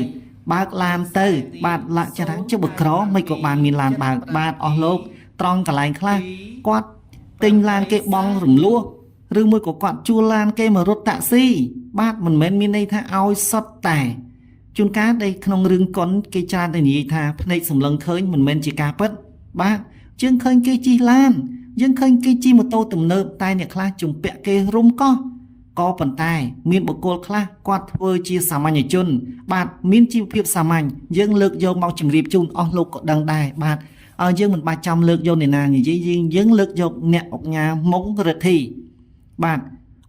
បើកឡានទៅបាទលក្ខណៈចុះបក្រមិនក៏បានមានឡានបើកបាទអស់លោកត្រង់កន្លែងខ្លះគាត់ទិញឡានគេបង់រំលោះឬមួយក៏គាត់ជួលឡានគេមករត់តាក់ស៊ីបាទមិនមែនមានន័យថាឲ្យសុទ្ធតែជួនកាលដែលក្នុងរឿងកុនគេច្រើនតែនិយាយថាភ្នែកសម្លឹងឃើញមិនមែនជាការពិតបាទយើងឃើញគេជិះឡានយើងឃើញគេជិះម៉ូតូទំនើបតែអ្នកខ្លះជំពាក់គេរុំកោះក៏ប៉ុន្តែមានបុគ្គលខ្លះគាត់ធ្វើជាសាមញ្ញជនបាទមានជីវភាពសាមញ្ញយើងលើកយកមកជម្រាបជូនអស់លោកក៏ដឹងដែរបាទ យើងមិនបាច់ចាំលើកយកអ្នកណានិយាយយើងលើកយកអ្នកអង្គការមុងរិទ្ធីបាទ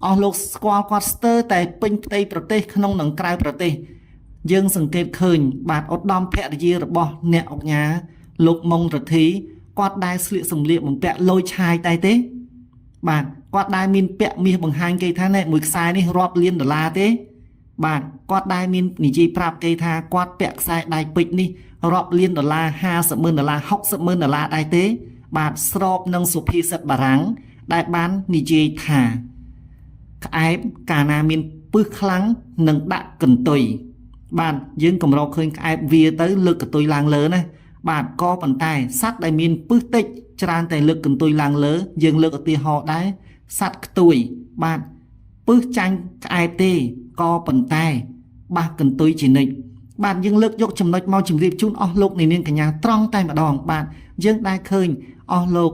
អស់លោកស្គាល់គាត់ស្ទើរតែពេញផ្ទៃប្រទេសក្នុងនិងក្រៅប្រទេសយើងសង្កេតឃើញបាទឧត្តមភរិយារបស់អ្នកអង្គការលោកមុងរិទ្ធីគាត់ដែលស្លៀកសម្លៀកបំពាក់លយឆាយតែទេបាទគាត់ដែលមានពាក់មាសបង្ហាញគេថាណែមួយខ្សែនេះរាប់លានដុល្លារទេបាទគាត់ដែលមាននិយាយប្រាប់គេថាគាត់ពាក់ខ្សែដៃពេជ្រនេះរាប់លានដុល្លារ50,000ដុល្លារ60,000ដុល្លារដែរទេបាទស្របនឹងសុភាសិតបារាំងដែលបាននិយាយថាក្អែបកាលណាមានពឹសខ្លាំងនឹងដាក់កន្ទុយបាទយើងកម្រឃើញក្អែបវាទៅលើកកន្ទុយឡើងលើណាបាទក៏ប៉ុន្តែសត្វដែលមានពឹសតិចច្រើនតែលើកកន្ទុយឡើងលើយើងលើកឧទាហរណ៍ដែរសត្វខ្ទួយបាទពឹសចាញ់ក្អែបទេក៏ប៉ុន្តែបះកន្ទុយជានិច្ចបាទយើងលើកយកចំណុចមកជម្រាបជូនអស់លោកនាងកញ្ញាត្រង់តែម្ដងបាទយើងដែលឃើញអស់លោក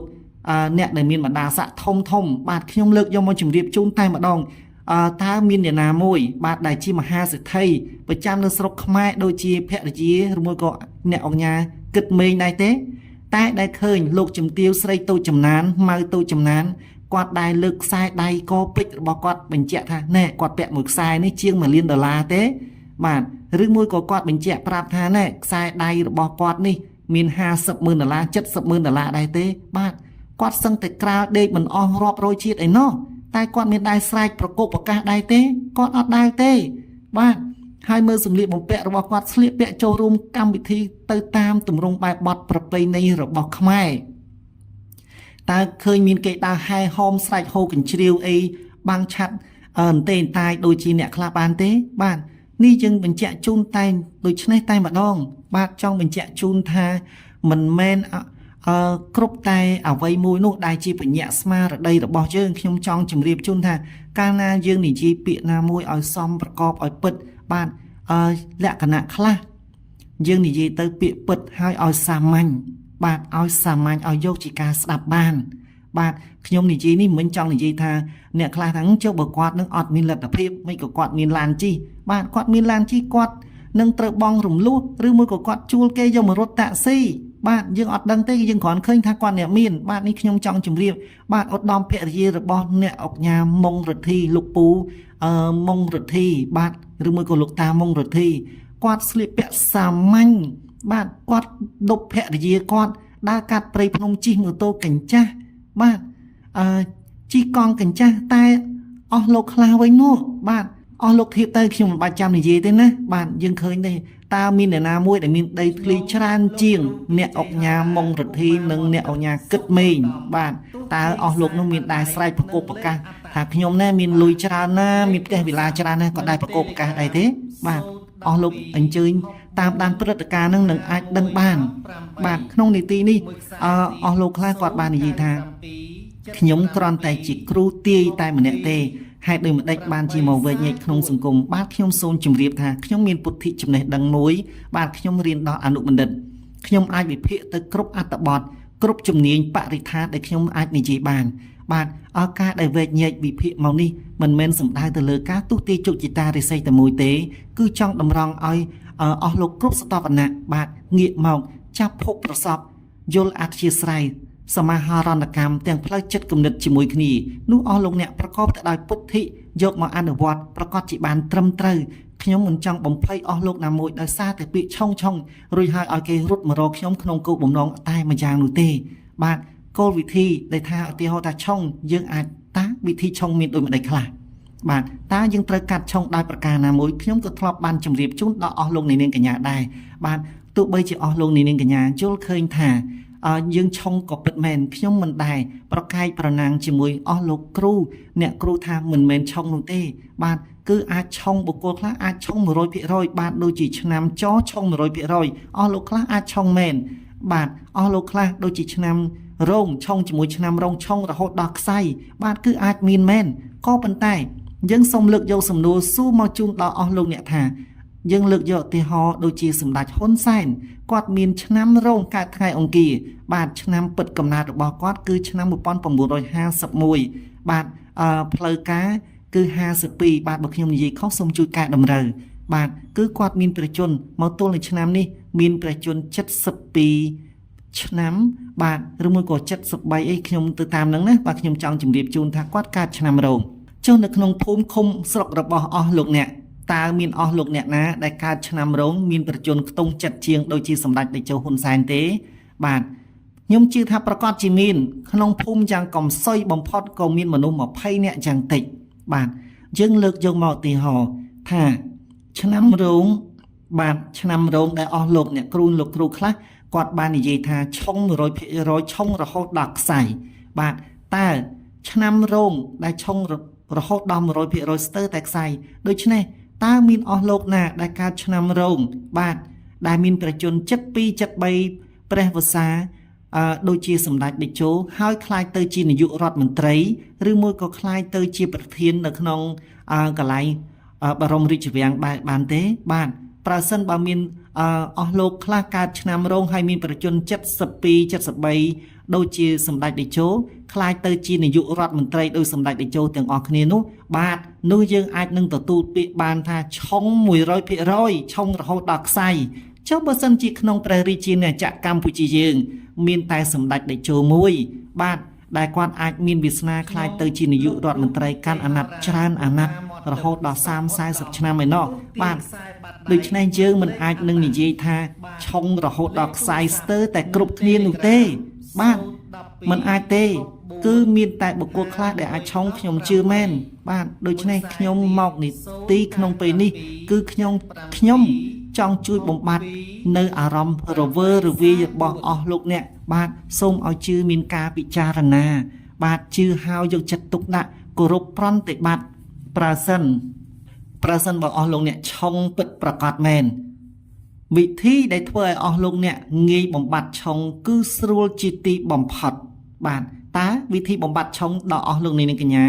អ្នកដែលមានបណ្ដាស័ក្តិធំបាទខ្ញុំលើកយកមកជម្រាបជូនតែម្ដងតើមានអ្នកណាមួយបាទដែលជាមហាសេដ្ឋីប្រចាំនៅស្រុកខ្មែរដូចជាភរិយាឬមួយក៏អ្នកអង្គញាគិតមេងដែរទេតែដែលឃើញលោកជំទាវស្រីតូចចំណានម៉ៅតូចចំណានគាត់ដែលលើកខ្សែដៃកពេជ្ររបស់គាត់បញ្ជាក់ថាណែគាត់ពាក់មួយខ្សែនេះជាង1លានដុល្លារទេបាទឬមួយក៏គាត់បញ្ជាក់ប្រាប់ថាណែខ្សែដៃរបស់គាត់នេះមាន50,000ដុល្លារ70,000ដុល្លារដែរទេបាទគាត់សឹងតែក្រាលដេកមិនអស់រាប់រយជាតិអីណោះតែគាត់មានដែរស្រែកប្រកបប្រកាសដែរទេគាត់អត់ដែរទេបាទហើយមើលសម្លៀកបំពាក់របស់គាត់ស្លៀកពាក់ចូលរួមកម្មវិធីទៅតាមទម្រង់បែបបទប្រពៃណីរបស់ខ្មែរតើឃើញមានគេដើរហែហោមស្រែកហូកញ្ជ្រៀវអីបាំងឆាត់អន្តែតាយដូចជាអ្នកខ្លះបានទេបាទនេះយើងបញ្ជាក់ជូនតែដូច្នេះតែម្ដងបាទចង់បញ្ជាក់ជូនថាមិនមែនគ្រប់តែអ្វីមួយនោះដែលជាបញ្ញាស្មារតីរបស់យើងខ្ញុំចង់ជម្រាបជូនថាកាលណាយើងនិយាយពាក្យណាមួយឲ្យសមប្រកបឲ្យពិតបាទលក្ខណៈខ្លះយើងនិយាយទៅពាក្យពិតហើយឲ្យសាមញ្ញបាទឲ្យសាមញ្ញឲ្យយកជាការស្ដាប់បានបាទខ្ញុំនិយាយនេះមិនចង់និយាយថាអ្នកខ្លះថាចុះបើគាត់នឹងអត់មានលទ្ធភាពមិនក៏គាត់មានឡានជិះបាទគាត់មានឡានជិះគាត់នឹងត្រូវបង់រំលោះឬមួយក៏គាត់ជួលគេយកមករត់តាក់ស៊ីបាទយើងអត់ដឹងទេយើងគ្រាន់ឃើញថាគាត់អ្នកមានបាទនេះខ្ញុំចង់ជម្រាបបាទឧត្តមភរិយារបស់អ្នកអង្គញាមុងរិទ្ធីលោកពូមុងរិទ្ធីបាទឬមួយក៏លោកតាមុងរិទ្ធីគាត់ស្លៀកពាក់សាមញ្ញបាទគាត់ដប់ភរិយាគាត់ដើរកាត់ព្រៃភ្នំជិះម៉ូតូកញ្ចាស់បាទជិះកង់កញ្ចាស់តែអស់លោកខ្លះវិញនោះបាទអស់លោកធៀបទៅខ្ញុំមិនបាច់ចាំនិយាយទេណាបាទយើងឃើញទេតើមានអ្នកណាមួយដែលមានដីធ្លីច្រើនជាងអ្នកអង្គញាមុងរិទ្ធីនិងអ្នកអង្គញាគិតមេងបាទតើអស់លោកនោះមានដែរស្រែកប្រកបប្រកាសថាខ្ញុំណែមានលុយច្រើនណាមានផ្ទះវិឡាច្រើនណាក៏ដែរប្រកបប្រកាសដែរទេបាទអស់លោកអញ្ជើញតាមដានព្រឹត្តិការណ៍នឹងអាចដឹងបានបាទក្នុងនីតិនេះអស់លោកខ្លះគាត់បាននិយាយថាខ្ញុំគ្រាន់តែជាគ្រូទាយតែម្នាក់ទេហេតុដូចម្ដេចបានជាមកវែកញែកក្នុងសង្គមបាទខ្ញុំសូមជម្រាបថាខ្ញុំមានពុទ្ធិចំណេះដឹងមួយបាទខ្ញុំរៀនដល់អនុបណ្ឌិតខ្ញុំអាចវិភាគទៅគ្រប់អត្ថបទគ្រប់ជំនាញបរិធានដែលខ្ញុំអាចនិយាយបានបាទការដែលវែកញែកវិភាគមកនេះមិនមែនសំដៅទៅលើការទុះទាយជោគជតារិស័យតែមួយទេគឺចង់តម្រង់ឲ្យអស់លោកគ្រប់ស្ថាបនៈបាទងាកមកចាប់ភពប្រសពយល់អធិស្ឋានសមាហរណកម្មទាំងផ្លូវចិត្តគំនិតជាមួយគ្នានោះអស់លោកអ្នកប្រកបទៅដោយពុទ្ធិយកមកអនុវត្តប្រកាសជាបានត្រឹមត្រូវខ្ញុំមិនចង់បំភ្លៃអស់លោកណាមួយដោយសារតែពាក្យឆុងរួចហើយឲ្យគេរត់មករកខ្ញុំក្នុងគោលបំណងតែមួយយ៉ាងនោះទេបាទគោលវិធីដែលថាឧទាហរណ៍ថាឆុងយើងអាចតាវិធីឆុងមានដូចម្ដេចខ្លះបាទតើយើងត្រូវកាត់ឆុងដោយប្រការណាមួយខ្ញុំក៏ធ្លាប់បានជម្រាបជូនដល់អស់លោកនាងកញ្ញាដែរបាទទោះបីជាអស់លោកនាងកញ្ញាយល់ឃើញថាយើងឆុងក៏ពិតមែនខ្ញុំមិនដែរប្រកែកប្រណាំងជាមួយអស់លោកគ្រូអ្នកគ្រូថាមិនមែនឆុងនោះទេបាទគឺអាចឆុងបុគ្គលខ្លះអាចឆុង 100% បាទដូចជាឆ្នាំចឆុង 100% អស់លោកខ្លះអាចឆុងមែនបាទអស់លោកខ្លះដូចជាឆ្នាំរោងឆុងជាមួយឆ្នាំរោងឆុងរហូតដល់ខ្សែបាទគឺអាចមានមែនក៏ប៉ុន្តែយើងសូមលើកយកសំណួរសួរមកជូនដល់អស់លោកអ្នកថាយើងលើកយកឧទាហរណ៍ដូចជាសម្ដេចហ៊ុនសែនគាត់មានឆ្នាំរោងកើតថ្ងៃអង្គារបាទឆ្នាំពិតកំណើតរបស់គាត់គឺឆ្នាំ1951បាទផ្លូវការគឺ52បាទបើខ្ញុំនិយាយខុសសូមជួយកែតម្រូវបាទគឺគាត់មានព្រះជន្មមកទល់នឹងឆ្នាំនេះមានព្រះជន្ម ឆ្នាំបាទឬមួយក៏73អីខ្ញុំទៅតាមហ្នឹងណាបាទខ្ញុំចង់ជម្រាបជូនថាគាត់កើតឆ្នាំរោងចុះនៅក្នុងភូមិឃុំស្រុករបស់អស់លោកអ្នកតើមានអស់លោកអ្នកណាដែលកើតឆ្នាំរោងមានប្រជជនខ្ទង់ចិត្តជាងដូចជាសម្ដេចតេជោហ៊ុនសែនទេបាទខ្ញុំជឿថាប្រកាសជាមានក្នុងភូមិយ៉ាងកំសុយបំផុតក៏មានមនុស្ស20នាក់យ៉ាងតិចបាទយើងលើកយកមកឧទាហរណ៍ថាឆ្នាំរោងបាទឆ្នាំរោងដែលអស់លោកអ្នកគ្រូលោកគ្រូខ្លះគាត់បាននិយាយថាឆុង 100% ឆុងរហូតដល់ខ្សែបាទតើឆ្នាំរោងដែលឆុងរហូតដល់ 100% ស្ទើរតែខ្សែដូច្នេះតើមានអស់លោកណាដែលកើតឆ្នាំរោងបាទដែលមានប្រជជន72 73ព្រះវស្សាដូចជាសម្ដេចតេជោហើយខ្លាយទៅជានាយករដ្ឋមន្ត្រីឬមួយក៏ខ្លាយទៅជាប្រធាននៅក្នុងកន្លែងបរមរាជវាំងបានទេបាទប្រសិនបើមានអស់លោកខ្លះកើតឆ្នាំរោងហើយមានប្រជជន72 73ដូចជាសម្ដេចតេជោខ្លាយទៅជានាយករដ្ឋមន្ត្រីដោយសម្ដេចតេជោទាំងអស់គ្នានោះបាទនោះយើងអាចនឹងទទួលពាក្យបានថាឆុង 100% ឆុងរហូតដល់ខ្សែចុះបើសិនជាក្នុងព្រះរាជាណាចក្រកម្ពុជាយើងមានតែសម្ដេចតេជោមួយបាទដែលគាត់អាចមានវាសនាខ្លាយទៅជានាយករដ្ឋមន្ត្រីកាន់អាណត្តិច្រើនអាណត្តិរហូតដល់30-40ឆ្នាំឯណោះបាទដូច្នេះយើងមិនអាចនឹងនិយាយថាឆុងរហូតដល់ខ្សែស្ទើរតែគ្រប់គ្នានោះទេបាទមិនអាចទេគឺមានតែបុគ្គលខ្លះដែលអាចឆុងខ្ញុំជឿមែនបាទដូច្នេះខ្ញុំមកនីតិក្នុងពេលនេះគឺខ្ញុំចង់ជួយបំបត្តិនៅអារម្មណ៍រវើរវាយរបស់អស់លោកអ្នកបាទសូមឲ្យជឿមានការពិចារណាបាទជឿហើយយកចិត្តទុកដាក់គោរពប្រតិបត្តិប្រសិនបើអស់លោកអ្នកឆុងពិតប្រកបមែនវិធីដែលធ្វើឲ្យអស់លោកអ្នកងាយបំបត្តិឆុងគឺស្រួលជាទីបំផុតបាទតើវិធីបំបត្តិឆុងដល់អស់លោកនាងកញ្ញា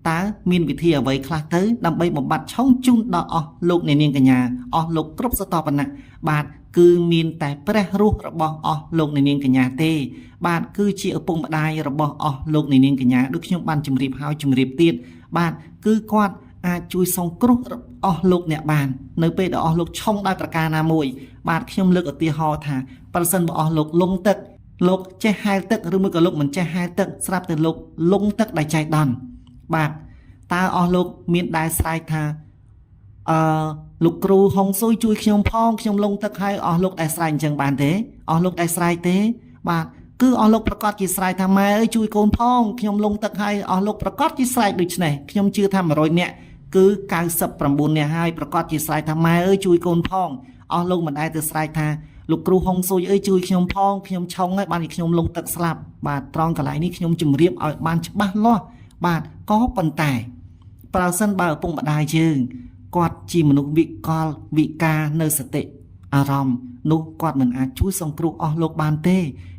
តើមានវិធីអ្វីខ្លះទៅដើម្បីបំបត្តិឆុងជូនដល់អស់លោកនាងកញ្ញាអស់លោកគ្រប់សតបណៈបាទគឺមានតែព្រះរស់របស់អស់លោកនាងកញ្ញាទេបាទគឺជាឪពុកម្ដាយរបស់អស់លោកនាងកញ្ញាដូចខ្ញុំបានជម្រាបហើយជម្រាបទៀតបាទគឺគាត់អាចជួយសង្គ្រោះអស់លោកអ្នកបាននៅពេលដែលអស់លោកឆុងដោយប្រការណាមួយបាទខ្ញុំលើកឧទាហរណ៍ថាប្រសិនបើអស់លោកលងទឹកលោកចេះហែលទឹកឬមួយក៏លោកមិនចេះហែលទឹកស្រាប់តែលោកលងទឹកដោយចៃដន្យបាទតើអស់លោកមានដែរស្រែកថាលោកគ្រូហុងស៊ុយជួយខ្ញុំផងខ្ញុំលងទឹកហើយអស់លោកដែរស្រែកអញ្ចឹងបានទេអស់លោកដែរស្រែកទេបាទគឺអស់លោកប្រកាសជាស្រែកថាម៉ែអើយជួយកូនផងខ្ញុំលងទឹកហើយអស់លោកប្រកាសជាស្រែកដូចនេះខ្ញុំជឿថា100នាក់គឺ99នាក់ហើយប្រកាសជាស្រែកថាម៉ែអើយជួយកូនផងអស់លោកមិនដែរទៅស្រែកថាលោកគ្រូហុងស៊ុយអើយជួយខ្ញុំផងខ្ញុំឆុងហើយបានជាខ្ញុំលងទឹកស្លាប់បាទត្រង់កន្លែងនេះខ្ញុំជម្រាបឲ្យបានច្បាស់លាស់បាទក៏ប៉ុន្តែប្រសិនបើឪពុកម្ដាយយើងគាត់ជាមនុស្សវិការនៅសតិអារម្មណ៍នោះគាត់មិនអាចជួយសង្គ្រោះអស់លោកបានទេ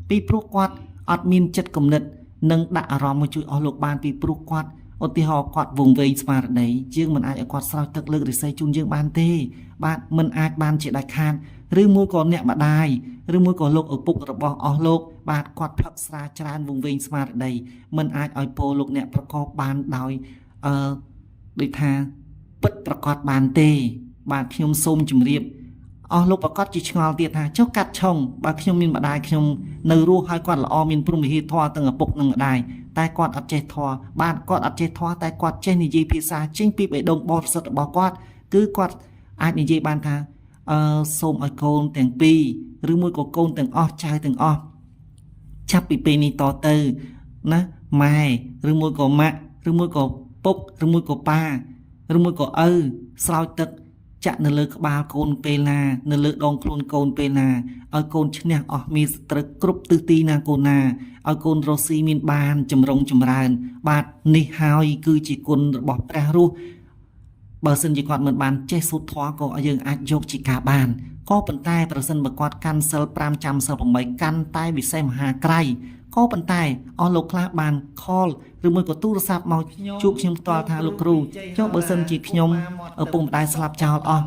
ពីព្រោះគាត់អត់មានចិត្តគំនិតនិងដាក់អារម្មណ៍មកជួយអស់លោកបានពីព្រោះគាត់ឧទាហរណ៍គាត់វង្វេងស្មារតីយើងមិនអាចឲ្យគាត់ស្រោចទឹកលើករិស័យជូនយើងបានទេបាទមិនអាចបានជាដាច់ខាតឬមួយក៏អ្នកម្ដាយឬមួយក៏លោកឪពុករបស់អស់លោកបាទគាត់ផឹកស្រាច្រើនវង្វេងស្មារតីមិនអាចឲ្យពោលោកអ្នកប្រកបបានដោយដូចថាពិតប្រកបបានទេបាទខ្ញុំសូមជម្រាបអស់លោកប្រកាសជាឆ្ងល់ទៀតថាចុះកាត់ឆុងបើខ្ញុំមានម្ដាយខ្ញុំនៅរស់ហើយគាត់ល្អមានព្រហ្មវិហារធម៌ទាំងឪពុកនិងម្ដាយតែគាត់អត់ចេះធម៌បាទគាត់អត់ចេះធម៌តែគាត់ចេះនិយាយភាសាចេញពីបេះដូងបរិសុទ្ធរបស់គាត់គឺគាត់អាចនិយាយបានថាសូមឲ្យកូនទាំងពីរឬមួយក៏កូនទាំងអស់ចៅទាំងអស់ចាប់ពីពេលនេះតទៅណាម៉ែឬមួយក៏ម៉ាក់ឬមួយក៏ពុកឬមួយក៏ប៉ាឬមួយក៏ឪស្រោចទឹកចាក់នៅលើក្បាលកូនពេលណានៅលើដងខ្លួនកូនពេលណាឲ្យកូនឈ្នះអស់មានសត្រូវគ្រប់ទិសទីណាកូនណាឲ្យកូនរស់ស៊ីមានបានចម្រុងចម្រើនបាទនេះហើយគឺជាគុណរបស់ព្រះរស់បើសិនជាគាត់មិនបានចេះសូត្រធម៌ក៏យើងអាចយកជាការបានក៏ប៉ុន្តែប្រសិនបើគាត់កាន់សិល5ចាំសិល8កាន់តែវិសេសមហាក្រៃក៏ប៉ុន្តែអស់លោកខ្លះបានខលឬមួយក៏ទូរស័ព្ទមកជួបខ្ញុំផ្ទាល់ថាលោកគ្រូចុះបើសិនជាខ្ញុំឪពុកម្ដាយស្លាប់ចោលអស់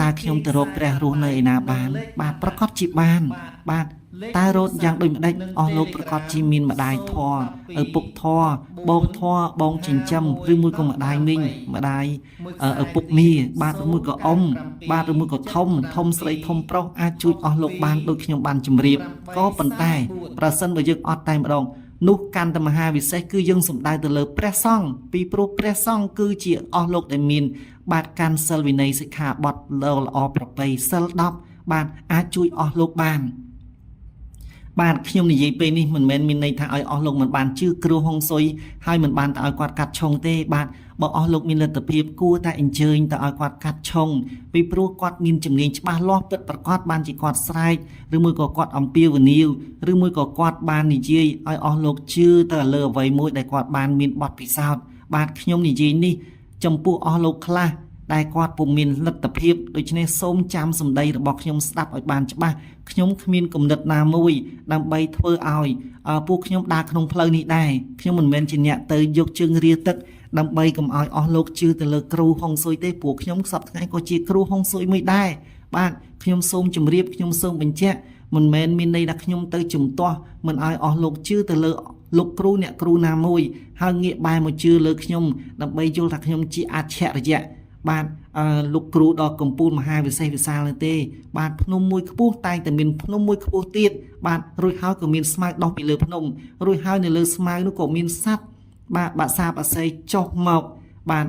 តើខ្ញុំទៅរកព្រះរស់នៅឯណាបានបាទប្រកាសជាបានបាទ តែរត់យ៉ាងដូចម្ដេចអស់លោកប្រកាសជាមានម្ដាយធរឪពុកធរបងធរបងចិញ្ចឹមឬមួយក៏ម្ដាយមីងម្ដាយឪពុកមីបាទឬមួយក៏អ៊ំបាទឬមួយក៏ធំស្រីធំប្រុសអាចជួយអស់លោកបានដូចខ្ញុំបានជម្រាបក៏ប៉ុន្តែប្រសិនបើយើងអត់តែម្ដងនោះកាន់តែមហាវិសេសគឺយើងសំដៅទៅលើព្រះសង្ឃពីព្រោះព្រះសង្ឃគឺជាអស់លោកដែលមានបាទកាន់សិលវិន័យសិក្ខាបទល្អប្រពៃសិល10បាទអាចជួយអស់លោកបានបាទខ្ញុំនិយាយពេលនេះមិនមែនមានន័យថាឲ្យអស់លោកមិនបានជឿគ្រូហុងស៊ុយហើយមិនបានទៅឲ្យគាត់កាត់ឆុងទេបាទបើអស់លោកមានលទ្ធភាពគួរតែអញ្ជើញទៅឲ្យគាត់កាត់ឆុងពីព្រោះគាត់មានជំនាញច្បាស់លាស់ពិតប្រាកដបានជាគាត់ស្រែកឬមួយក៏គាត់អំពាវនាវឬមួយក៏គាត់បាននិយាយឲ្យអស់លោកជឿទៅលើអ្វីមួយដែលគាត់បានមានបទពិសោធន៍បាទខ្ញុំនិយាយនេះចំពោះអស់លោកខ្លះដែលគាត់ពុំមានលទ្ធភាពដូច្នេះសូមចាំសម្ដីរបស់ខ្ញុំស្ដាប់ឲ្យបានច្បាស់ខ្ញុំគ្មានគំនិតណាមួយដើម្បីធ្វើឲ្យពួកខ្ញុំដើរក្នុងផ្លូវនេះដែរខ្ញុំមិនមែនជាអ្នកទៅយកជើងរាទឹកដើម្បីកុំឲ្យអស់លោកជឿទៅលើគ្រូហុងស៊ុយទេពួកខ្ញុំសប្តាហ៍ថ្ងៃក៏ជាគ្រូហុងស៊ុយមួយដែរបាទខ្ញុំសូមជម្រាបខ្ញុំសូមបញ្ជាក់មិនមែនមានន័យថាខ្ញុំទៅជំទាស់មិនឲ្យអស់លោកជឿទៅលើលោកគ្រូអ្នកគ្រូណាមួយហើយងាកបែរមកជឿលើខ្ញុំដើម្បីយល់ថាខ្ញុំជាអច្ឆរិយៈបាទលោកគ្រូដ៏កំពូលមហាវិសេសវិសាលនោះទេបាទភ្នំមួយខ្ពស់តែងតែមានភ្នំមួយខ្ពស់ទៀតបាទរួចហើយក៏មានស្មៅដោះពីលើភ្នំរួចហើយនៅលើស្មៅនោះក៏មានសត្វបាទបាក់សាបអស័យចុះមកបាទ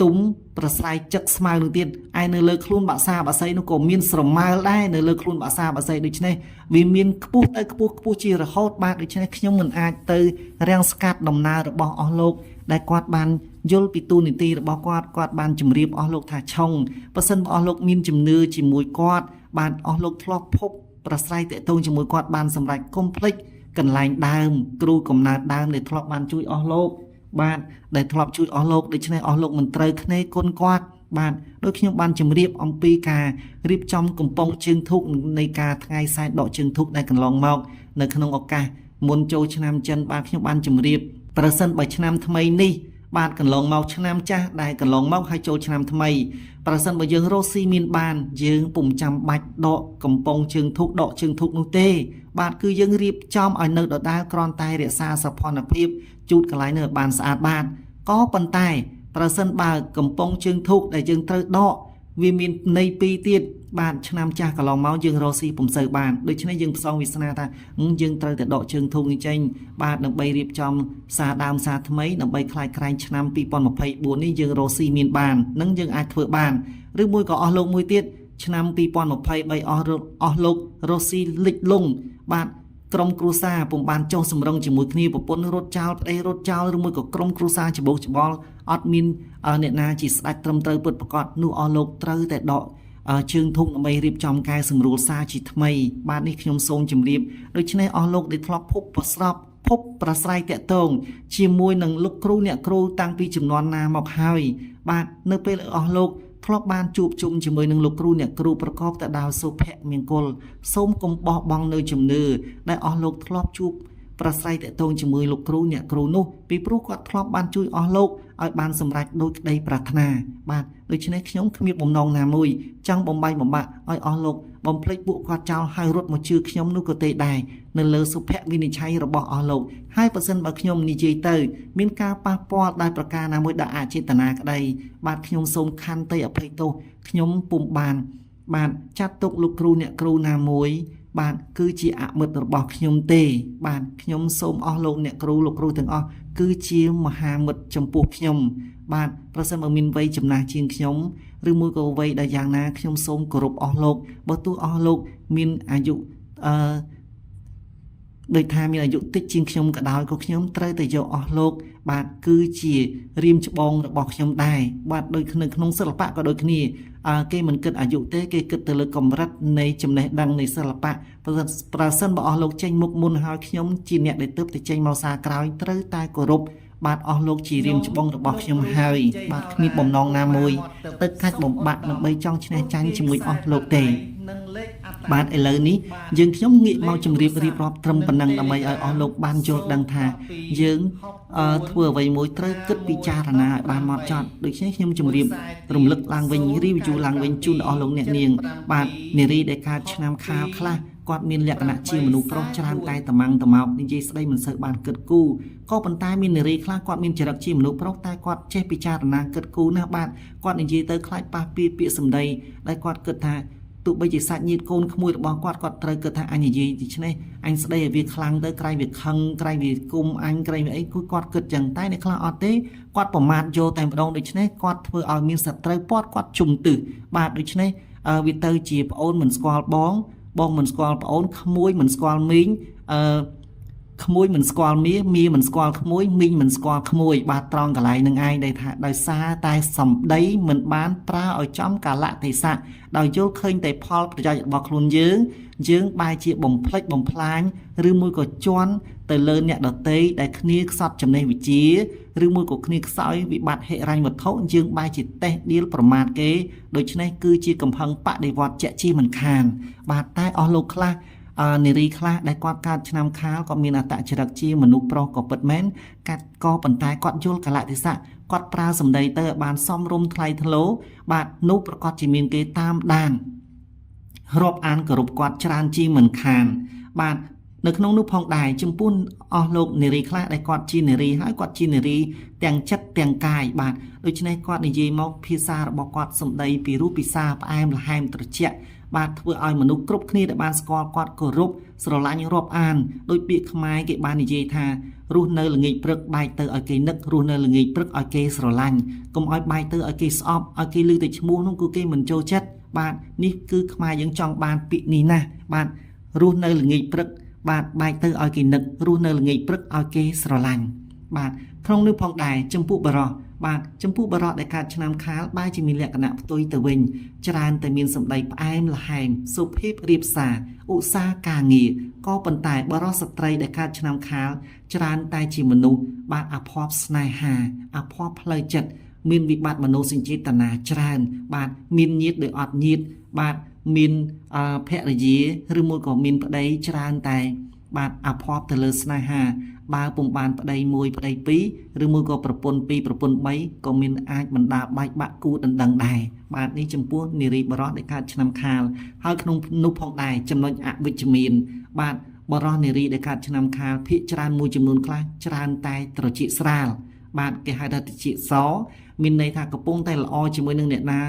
ទុំប្រស្រ័យចឹកស្មៅនោះទៀតឯនៅលើខ្លួនបាក់សាបអស័យនោះក៏មានស្រមើលដែរនៅលើខ្លួនបាក់សាបអស័យដូច្នេះវាមានខ្ពស់ទៅខ្ពស់ជារហូតបាទដូច្នេះខ្ញុំមិនអាចទៅរាំងស្កាត់ដំណើររបស់អស់លោកដែលគាត់បានយល់ពីទូនីតិរបស់គាត់បានជម្រាបអស់លោកថាឆុងបើសិនអស់លោកមានជំនឿជាមួយគាត់បានអស់លោកធ្លាប់ភពប្រស្រ័យតាក់ទងជាមួយគាត់បានសម្រេចកុំភ្លេចកន្លែងដើមគ្រូកំណើតដើមដែលធ្លាប់បានជួយអស់លោកបាទដែលធ្លាប់ជួយអស់លោកដូច្នេះអស់លោកមិនត្រូវភ្នែកគុណគាត់បាទដោយខ្ញុំបានជម្រាបអំពីការរៀបចំកំប៉ុងជើងធូបនៃការថ្ងៃសែនដកជើងធូបដែលកន្លងមកនៅក្នុងឱកាសមុនចូលឆ្នាំចិនបាទខ្ញុំបានជម្រាបប្រសិនបើឆ្នាំថ្មីនេះបាទកន្លងមកឆ្នាំចាស់ដែលកន្លងមកហើយចូលឆ្នាំថ្មីប្រសិនបើយើងរកស៊ីមានបានយើងពុំចាំបាច់ដកកំប៉ុងជើងធូបដកជើងធូបនោះទេបាទគឺយើងរៀបចំឲ្យនៅដដែលគ្រាន់តែរក្សាសោភ័ណភាពជូតកន្លែងនៅបានស្អាតបាទក៏ប៉ុន្តែប្រសិនបើកំប៉ុងជើងធូបដែលយើងត្រូវដកវាមានន័យពីរទៀតបាទឆ្នាំចាស់កន្លងមកយើងរកស៊ីពុំសូវបានដូច្នេះយើងផ្សងវាសនាថាយើងត្រូវតែដកជើងធូបនេះចេញបាទដើម្បីរៀបចំសារដើមសារថ្មីដើម្បីខ្លាយក្រែងឆ្នាំ2024នេះយើងរកស៊ីមានបាននឹងយើងអាចធ្វើបានឬមួយក៏អស់លោកមួយទៀតឆ្នាំ2023អស់លោករកស៊ីលិចលង់បាទក្រុមគ្រួសារពុំបានចុះសម្រងជាមួយគ្នាប្រពន្ធរត់ចោលប្តីរត់ចោលឬមួយក៏ក្រុមគ្រួសារច្បោកច្បល់អត់មានអ្នកណាជាស្ដេចត្រឹមត្រូវពិតប្រាកដនោះអស់លោកត្រូវតែដកជើងធុកដើម្បីរៀបចំកែសម្រួលសារជាថ្មីបាទនេះខ្ញុំសូមជម្រាបដូច្នេះអស់លោកដែលធ្លាប់ភពប្រស្រពភពប្រស្រ័យតាក់ទងជាមួយនឹងលោកគ្រូអ្នកគ្រូតាំងពីចំនួនណាមកហើយបាទនៅពេលអស់លោកធ្លាប់បានជួបជុំជាមួយនឹងលោកគ្រូអ្នកគ្រូប្រកបទៅដោយសុភមង្គលសូមកុំបោះបង់នៅជំនឿដែលអស់លោកធ្លាប់ជួបប្រស្រ័យតាក់ទងជាមួយលោកគ្រូអ្នកគ្រូនោះពីព្រោះគាត់ធ្លាប់បានជួយអស់លោកឲ្យបានសម្រេចដោយក្តីប្រាថ្នាបាទដូច្នេះខ្ញុំគ្មានបំណងណាមួយចង់បំបីបំបាក់ឲ្យអស់លោកបំភ្លេចពួកគាត់ចោលហើយរត់មកជឿខ្ញុំនោះក៏ទេដែរនៅលើសុភវិនិច្ឆ័យរបស់អស់លោកហើយបើសិនបើខ្ញុំនិយាយទៅមានការប៉ះពាល់ដោយប្រការណាមួយដែលអចេតនាក្តីបាទខ្ញុំសូមខន្តីអភ័យទោសខ្ញុំពុំបានបាទចាត់ទុកលោកគ្រូអ្នកគ្រូណាមួយបាទគឺជាអមិត្តរបស់ខ្ញុំទេបាទខ្ញុំសូមអស់លោកអ្នកគ្រូលោកគ្រូទាំងអស់គឺជាមហាមិត្តចំពោះខ្ញុំបាទប្រសិនបើមានវ័យចំណាស់ជាងខ្ញុំឬមួយក៏វ័យដែលយ៉ាងណាខ្ញុំសូមគោរពអស់លោកបើទោះអស់លោកមានអាយុដោយថាមានអាយុតិចជាងខ្ញុំក៏ដោយក៏ខ្ញុំត្រូវតែយកអស់លោកបាទគឺជារៀមច្បងរបស់ខ្ញុំដែរបាទដូចក្នុងសិល្បៈក៏ដូចគ្នាគេមិនគិតអាយុទេគេគិតទៅលើកម្រិតនៃចំណេះដឹងនៃសិល្បៈប្រសិនបើអស់លោកចេញមុខមុនហើយខ្ញុំជាអ្នកដែលទើបតែចេញមកសារក្រោយត្រូវតែគោរពបាទអស់លោកជារៀមច្បងរបស់ខ្ញុំហើយបាទគ្មានបំណងណាមួយទៅកាច់បំបាក់ដើម្បីចង់ឈ្នះចាញ់ជាមួយអស់លោកទេបាទឥឡូវនេះយើងខ្ញុំងាកមកជម្រាបរៀបរាប់ត្រឹមប៉ុណ្ណឹងដើម្បីឲ្យអស់លោកបានយល់ដឹងថាយើងធ្វើអ្វីមួយត្រូវគិតពិចារណាឲ្យបានហ្មត់ចត់ដូច្នេះខ្ញុំជម្រាបរំលឹកឡើងវិញ review ឡើងវិញជូនដល់អស់លោកអ្នកនាងបាទនារីដែលកើតឆ្នាំខាលខ្លះ គាត់មានលក្ខណៈជាមនុស្សប្រុសច្រើនតែតំងតមកនិយាយស្ដីមិនសូវបានគិតគូរក៏ប៉ុន្តែមាននារីខ្លះគាត់មានចរិតជាមនុស្សប្រុសតែគាត់ចេះពិចារណាគិតគូរណាស់បាទគាត់និយាយទៅខ្លាចប៉ះពាក្យសម្ដីដែលគាត់គិតថាទោះបីជាសាច់ញាតិកូនក្មួយរបស់គាត់ត្រូវគិតថាអញនិយាយដូច្នេះអញស្ដីឲ្យវាខ្លាំងទៅក្រែងវាខឹងក្រែងវាគុំអញក្រែងវាអីគាត់គិតចឹងតែអ្នកខ្លះអត់ទេគាត់ប្រមាថយកតែម្ដងដូច្នេះគាត់ធ្វើឲ្យមានសត្រូវពាត់គាត់ជុំទិសបាទដូច្នេះវាទៅជាប្អូនមិនស្គាល់បងមិនស្គាល់ប្អូនក្មួយមិនស្គាល់មីងក្មួយមិនស្គាល់មាមិនស្គាល់ក្មួយមីងមិនស្គាល់ក្មួយបាទត្រង់កន្លែងនឹងឯងដែលថាដោយសារតែសម្ដីមិនបានប្រើឲ្យចំកាលៈទេសៈដោយយល់ឃើញតែផលប្រយោជន៍របស់ខ្លួនយើងបែរជាបំផ្លិចបំផ្លាញឬមួយក៏ជន់ទៅលើអ្នកដទៃដែលគ្នាខ្សត់ចំណេះវិជ្ជាឬមួយក៏គ្នាខ្សោយវិបត្តិហិរញ្ញវត្ថុយើងបែរជាតេះដៀលប្រមាថគេដូច្នេះគឺជាកំហឹងបដិវត្តជាក់ជាមិនខានបាទតែអស់លោកខ្លះនារីខ្លះដែលគាត់កើតឆ្នាំខាលគាត់មានអត្តចរិតជាមនុស្សប្រុសក៏ពិតមែនកាត់ក៏ប៉ុន្តែគាត់យល់កលៈទេសៈគាត់ប្រើសម្ដីទៅឲ្យបានសមរម្យថ្លៃថ្នូរបាទនោះប្រកាសជាមានគេតាមដានរាប់អានគោរពគាត់ច្រើនជាមិនខានបាទនៅក្នុងនោះផងដែរចំពោះអស់លោកនារីខ្លះដែលគាត់ជានារីហើយគាត់ជានារីទាំងចិត្តទាំងកាយបាទដូច្នេះគាត់និយាយមកភាសារបស់គាត់សម្ដីពីរូបពិសាផ្អែមល្ហែមត្រជាក់បាទធ្វើឲ្យមនុស្សគ្រប់គ្នាដែលបានស្គាល់គាត់គោរពស្រឡាញ់រាប់អានដោយពាក្យខ្មែរគេបាននិយាយថារស់នៅល្ងាចព្រឹកបែកទៅឲ្យគេនឹករស់នៅល្ងាចព្រឹកឲ្យគេស្រឡាញ់កុំឲ្យបែកទៅឲ្យគេស្អប់ឲ្យគេឮតែឈ្មោះនោះគឺគេមិនចូលចិត្តបាទនេះគឺខ្មែរយើងចង់បានពាក្យនេះណាស់បាទរស់នៅល្ងាចព្រឹកបាទបែកទៅឲ្យគេនឹករស់នៅល្ងាចព្រឹកឲ្យគេស្រឡាញ់បាទក្នុងនេះផងដែរចំពោះបរោះបាទចំពោះបរោះដែលកើតឆ្នាំខាលបែរជាមានលក្ខណៈផ្ទុយទៅវិញច្រើនតែមានសម្ដីផ្អែមល្ហែមសុភាពរាបសារឧស្សាហ៍ការងារក៏ប៉ុន្តែបរោះស្ត្រីដែលកើតឆ្នាំខាលច្រើនតែជាមនុស្សបាទអភ័ព្វស្នេហាអភ័ព្វផ្លូវចិត្តមានវិបត្តិមនោសញ្ចេតនាច្រើនបាទមានញាតិដោយអត់ញាតិបាទមានភរិយាឬមួយក៏មានប្តីច្រើនតែបាទអភ័ព្វទៅលើស្នេហាបើពុំបានប្តីមួយប្តីពីរឬមួយក៏ប្រពន្ធពីរប្រពន្ធបីក៏មានអាចបណ្ដាបែកបាក់គូដណ្ដឹងដែរបាទនេះចំពោះនារីបរោះដែលកើតឆ្នាំខាលហើយក្នុងនោះផងដែរចំណុចអវិជ្ជមានបាទបរោះនារីដែលកើតឆ្នាំខាលភាគច្រើនមួយចំនួនខ្លះច្រើនតែត្រចៀកស្រាលបាទគេហៅថាត្រចៀកសមានន័យថាកំពុងតែល្អជាមួយនឹងអ្នកណា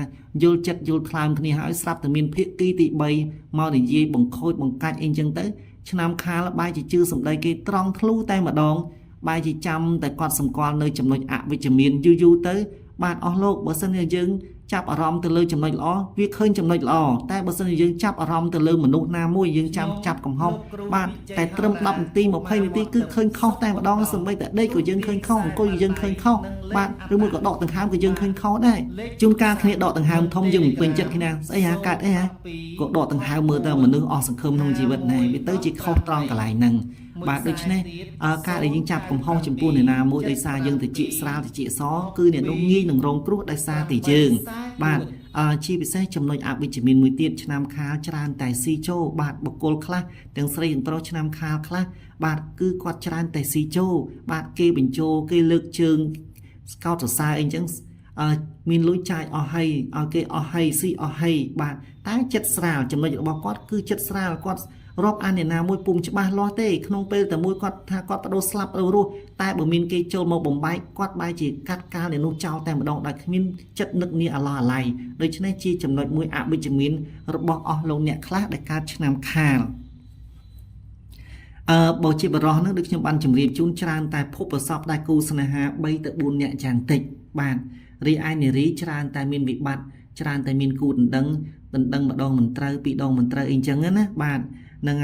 យល់ចិត្តយល់ថ្លើមគ្នាហើយស្រាប់តែមានភាគីទី3មកនិយាយបង្ខូចបង្កាច់អីចឹងទៅឆ្នាំខាលបែរជាជឿសម្ដីគេត្រង់ធ្លុតែម្ដងបែរជាចាំតែគាត់សម្គាល់នៅចំណុចអវិជ្ជមានយូរទៅបាទអស់លោកបើសិនជាយើងចាប់អារម្មណ៍ទៅលើចំណុចល្អវាឃើញចំណុចល្អតែបើសិនជាយើងចាប់អារម្មណ៍ទៅលើមនុស្សណាមួយយើងចាប់កំហុសបាទតែត្រឹម10នាទី20នាទីគឺឃើញខុសតែម្ដងសម្បីតែដេកក៏យើងឃើញខុសអង្គុយក៏យើងឃើញខុសបាទឬមួយក៏ដកដង្ហើមក៏យើងឃើញខុសដែរជួនកាលគ្នាដកដង្ហើមធំយើងមិនពេញចិត្តគ្នាស្អីហ่าកាត់អីហ่าក៏ដកដង្ហើមមើលទៅមនុស្សអស់សង្ឃឹមក្នុងជីវិតដែរវាទៅជាខុសត្រង់កន្លែងហ្នឹងបាទដូច្នេះការដែលយើងចាប់កំហុសចំពោះអ្នកណាមួយដោយសារយើងទៅជាស្រាលទៅជាសគឺអ្នកនោះងាយនឹងរងគ្រោះដោយសារតែយើងបាទជាពិសេសចំណុចអវិជ្ជមានមួយទៀតឆ្នាំខាលច្រើនតែស៊ីជោបាទបុគ្គលខ្លះទាំងស្រីទាំងប្រុសឆ្នាំខាលខ្លះបាទគឺគាត់ច្រើនតែស៊ីជោបាទគេបញ្ជោគេលើកជើងស្កោតសរសើរអីចឹងមានលុយចាយអស់ហើយឲ្យគេអស់ហើយស៊ីអស់ហើយបាទតែចិត្តស្រាលចំណុចរបស់គាត់គឺចិត្តស្រាលគាត់រាប់អានអ្នកណាមួយពុំច្បាស់លាស់ទេក្នុងពេលតែមួយគាត់ថាគាត់បដូរស្លាប់បដូររស់តែបើមានគេចូលមកបំបែកគាត់បែរជាកាត់កាលអ្នកនោះចោលតែម្ដងដោយគ្មានចិត្តនឹកនាអាឡោះអាល័យដូច្នេះជាចំណុចមួយអវិជ្ជមានរបស់អស់លោកអ្នកខ្លះដែលកើតឆ្នាំខាលបើជាបរោះនឹងដូចខ្ញុំបានជម្រាបជូនច្រើនតែភពប្រសពដែលគូស្នេហា3ទៅ4អ្នកយ៉ាងតិចបាទរីឯនារីច្រើនតែមានវិបត្តិច្រើនតែមានគូដណ្ដឹងម្ដងមិនត្រូវពីរដងមិនត្រូវអីចឹងណាបាទហ្នឹង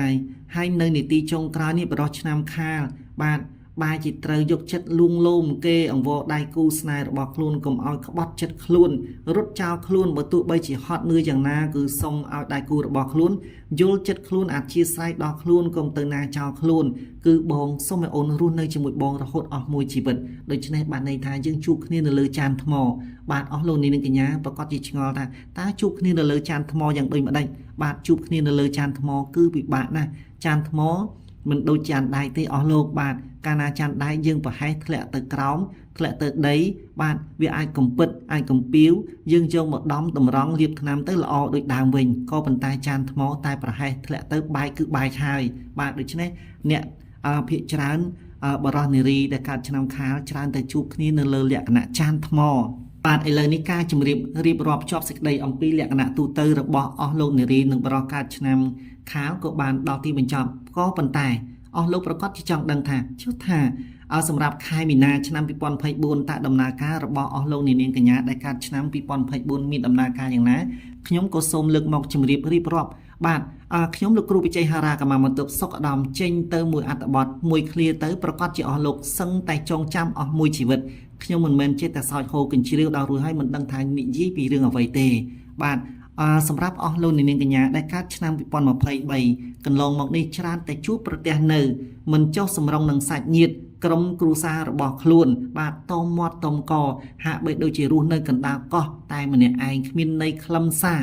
ហើយនៅនីតិចុងក្រោយនេះបរោះឆ្នាំខាលបាទបែរជាត្រូវយកចិត្តលួងលោមគេអង្វរដៃគូស្នេហ៍របស់ខ្លួនកុំឲ្យក្បត់ចិត្តខ្លួនរត់ចោលខ្លួនបើទោះបីជាហត់នឿយយ៉ាងណាគឺសុំឲ្យដៃគូរបស់ខ្លួនយល់ចិត្តខ្លួនអធិស្ឋានដល់ខ្លួនកុំទៅណាចោលខ្លួនគឺបងសុំឲ្យអូនរស់នៅជាមួយបងរហូតអស់មួយជីវិតដូច្នេះបានន័យថាយើងជួបគ្នានៅលើចានថ្មបាទអស់លោកនាងកញ្ញាប្រកាសជាឆ្ងល់ថាតើជួបគ្នានៅលើចានថ្មយ៉ាងដូចម្ដេចបាទជួបគ្នានៅលើចានថ្មគឺពិបាកណាស់ចានថ្ម មិនដូចចាន់ដៃទេអស់លោកបាទកាលណាចាន់ដៃយើងប្រហែសធ្លាក់ទៅក្រោមធ្លាក់ទៅដីបាទវាអាចកំពិតអាចកំពីវយើងយកមកដំតម្រង់លាបថ្នាំទៅល្អដូចដើមវិញក៏ប៉ុន្តែចានថ្មតែប្រហែសធ្លាក់ទៅបែកគឺបែកហើយបាទដូច្នេះអ្នកភាគច្រើនបរោះនារីដែលកើតឆ្នាំខាលច្រើនតែជួបគ្នានៅលើលក្ខណៈចានថ្មបាទឥឡូវនេះការជម្រាបរៀបរាប់ជាប់សេចក្តីអំពីលក្ខណៈទូទៅរបស់អស់លោកនារីនិងបរោះកើតឆ្នាំខាលក៏បានដល់ទីបញ្ចប់ក៏ប៉ុន្តែអស់លោកប្រកាសជាចង់ដឹងថាចុះថាសម្រាប់ខែមីនាឆ្នាំ2024តើដំណើរការរបស់អស់លោកនាងកញ្ញាដែលកើតឆ្នាំ2024មានដំណើរការយ៉ាងណាខ្ញុំក៏សូមលើកមកជម្រាបរៀបរាប់បាទខ្ញុំលោកគ្រូវិជ័យហារាកម្មាបន្ទប់សុខឧត្តមចេញទៅមួយអត្ថបទមួយឃ្លាទៅប្រកាសជាអស់លោកសឹងតែចងចាំអស់មួយជីវិតខ្ញុំមិនមែនចេះតែសើចហូរកញ្ជ្រៀវដល់រួចហើយមិនដឹងថានិយាយពីរឿងអ្វីទេបាទសម្រាប់អស់លោកនាងកញ្ញាដែលកើតឆ្នាំ2023កន្លងមកនេះច្រើនតែជួបប្រទះនៅមិនចុះសម្រុងនឹងសាច់ញាតិក្រុមគ្រួសាររបស់ខ្លួនបាទតមមាត់តមកហាក់បីដូចជារស់នៅកណ្ដាលកោះតែម្នាក់ឯងគ្មានន័យខ្លឹមសារ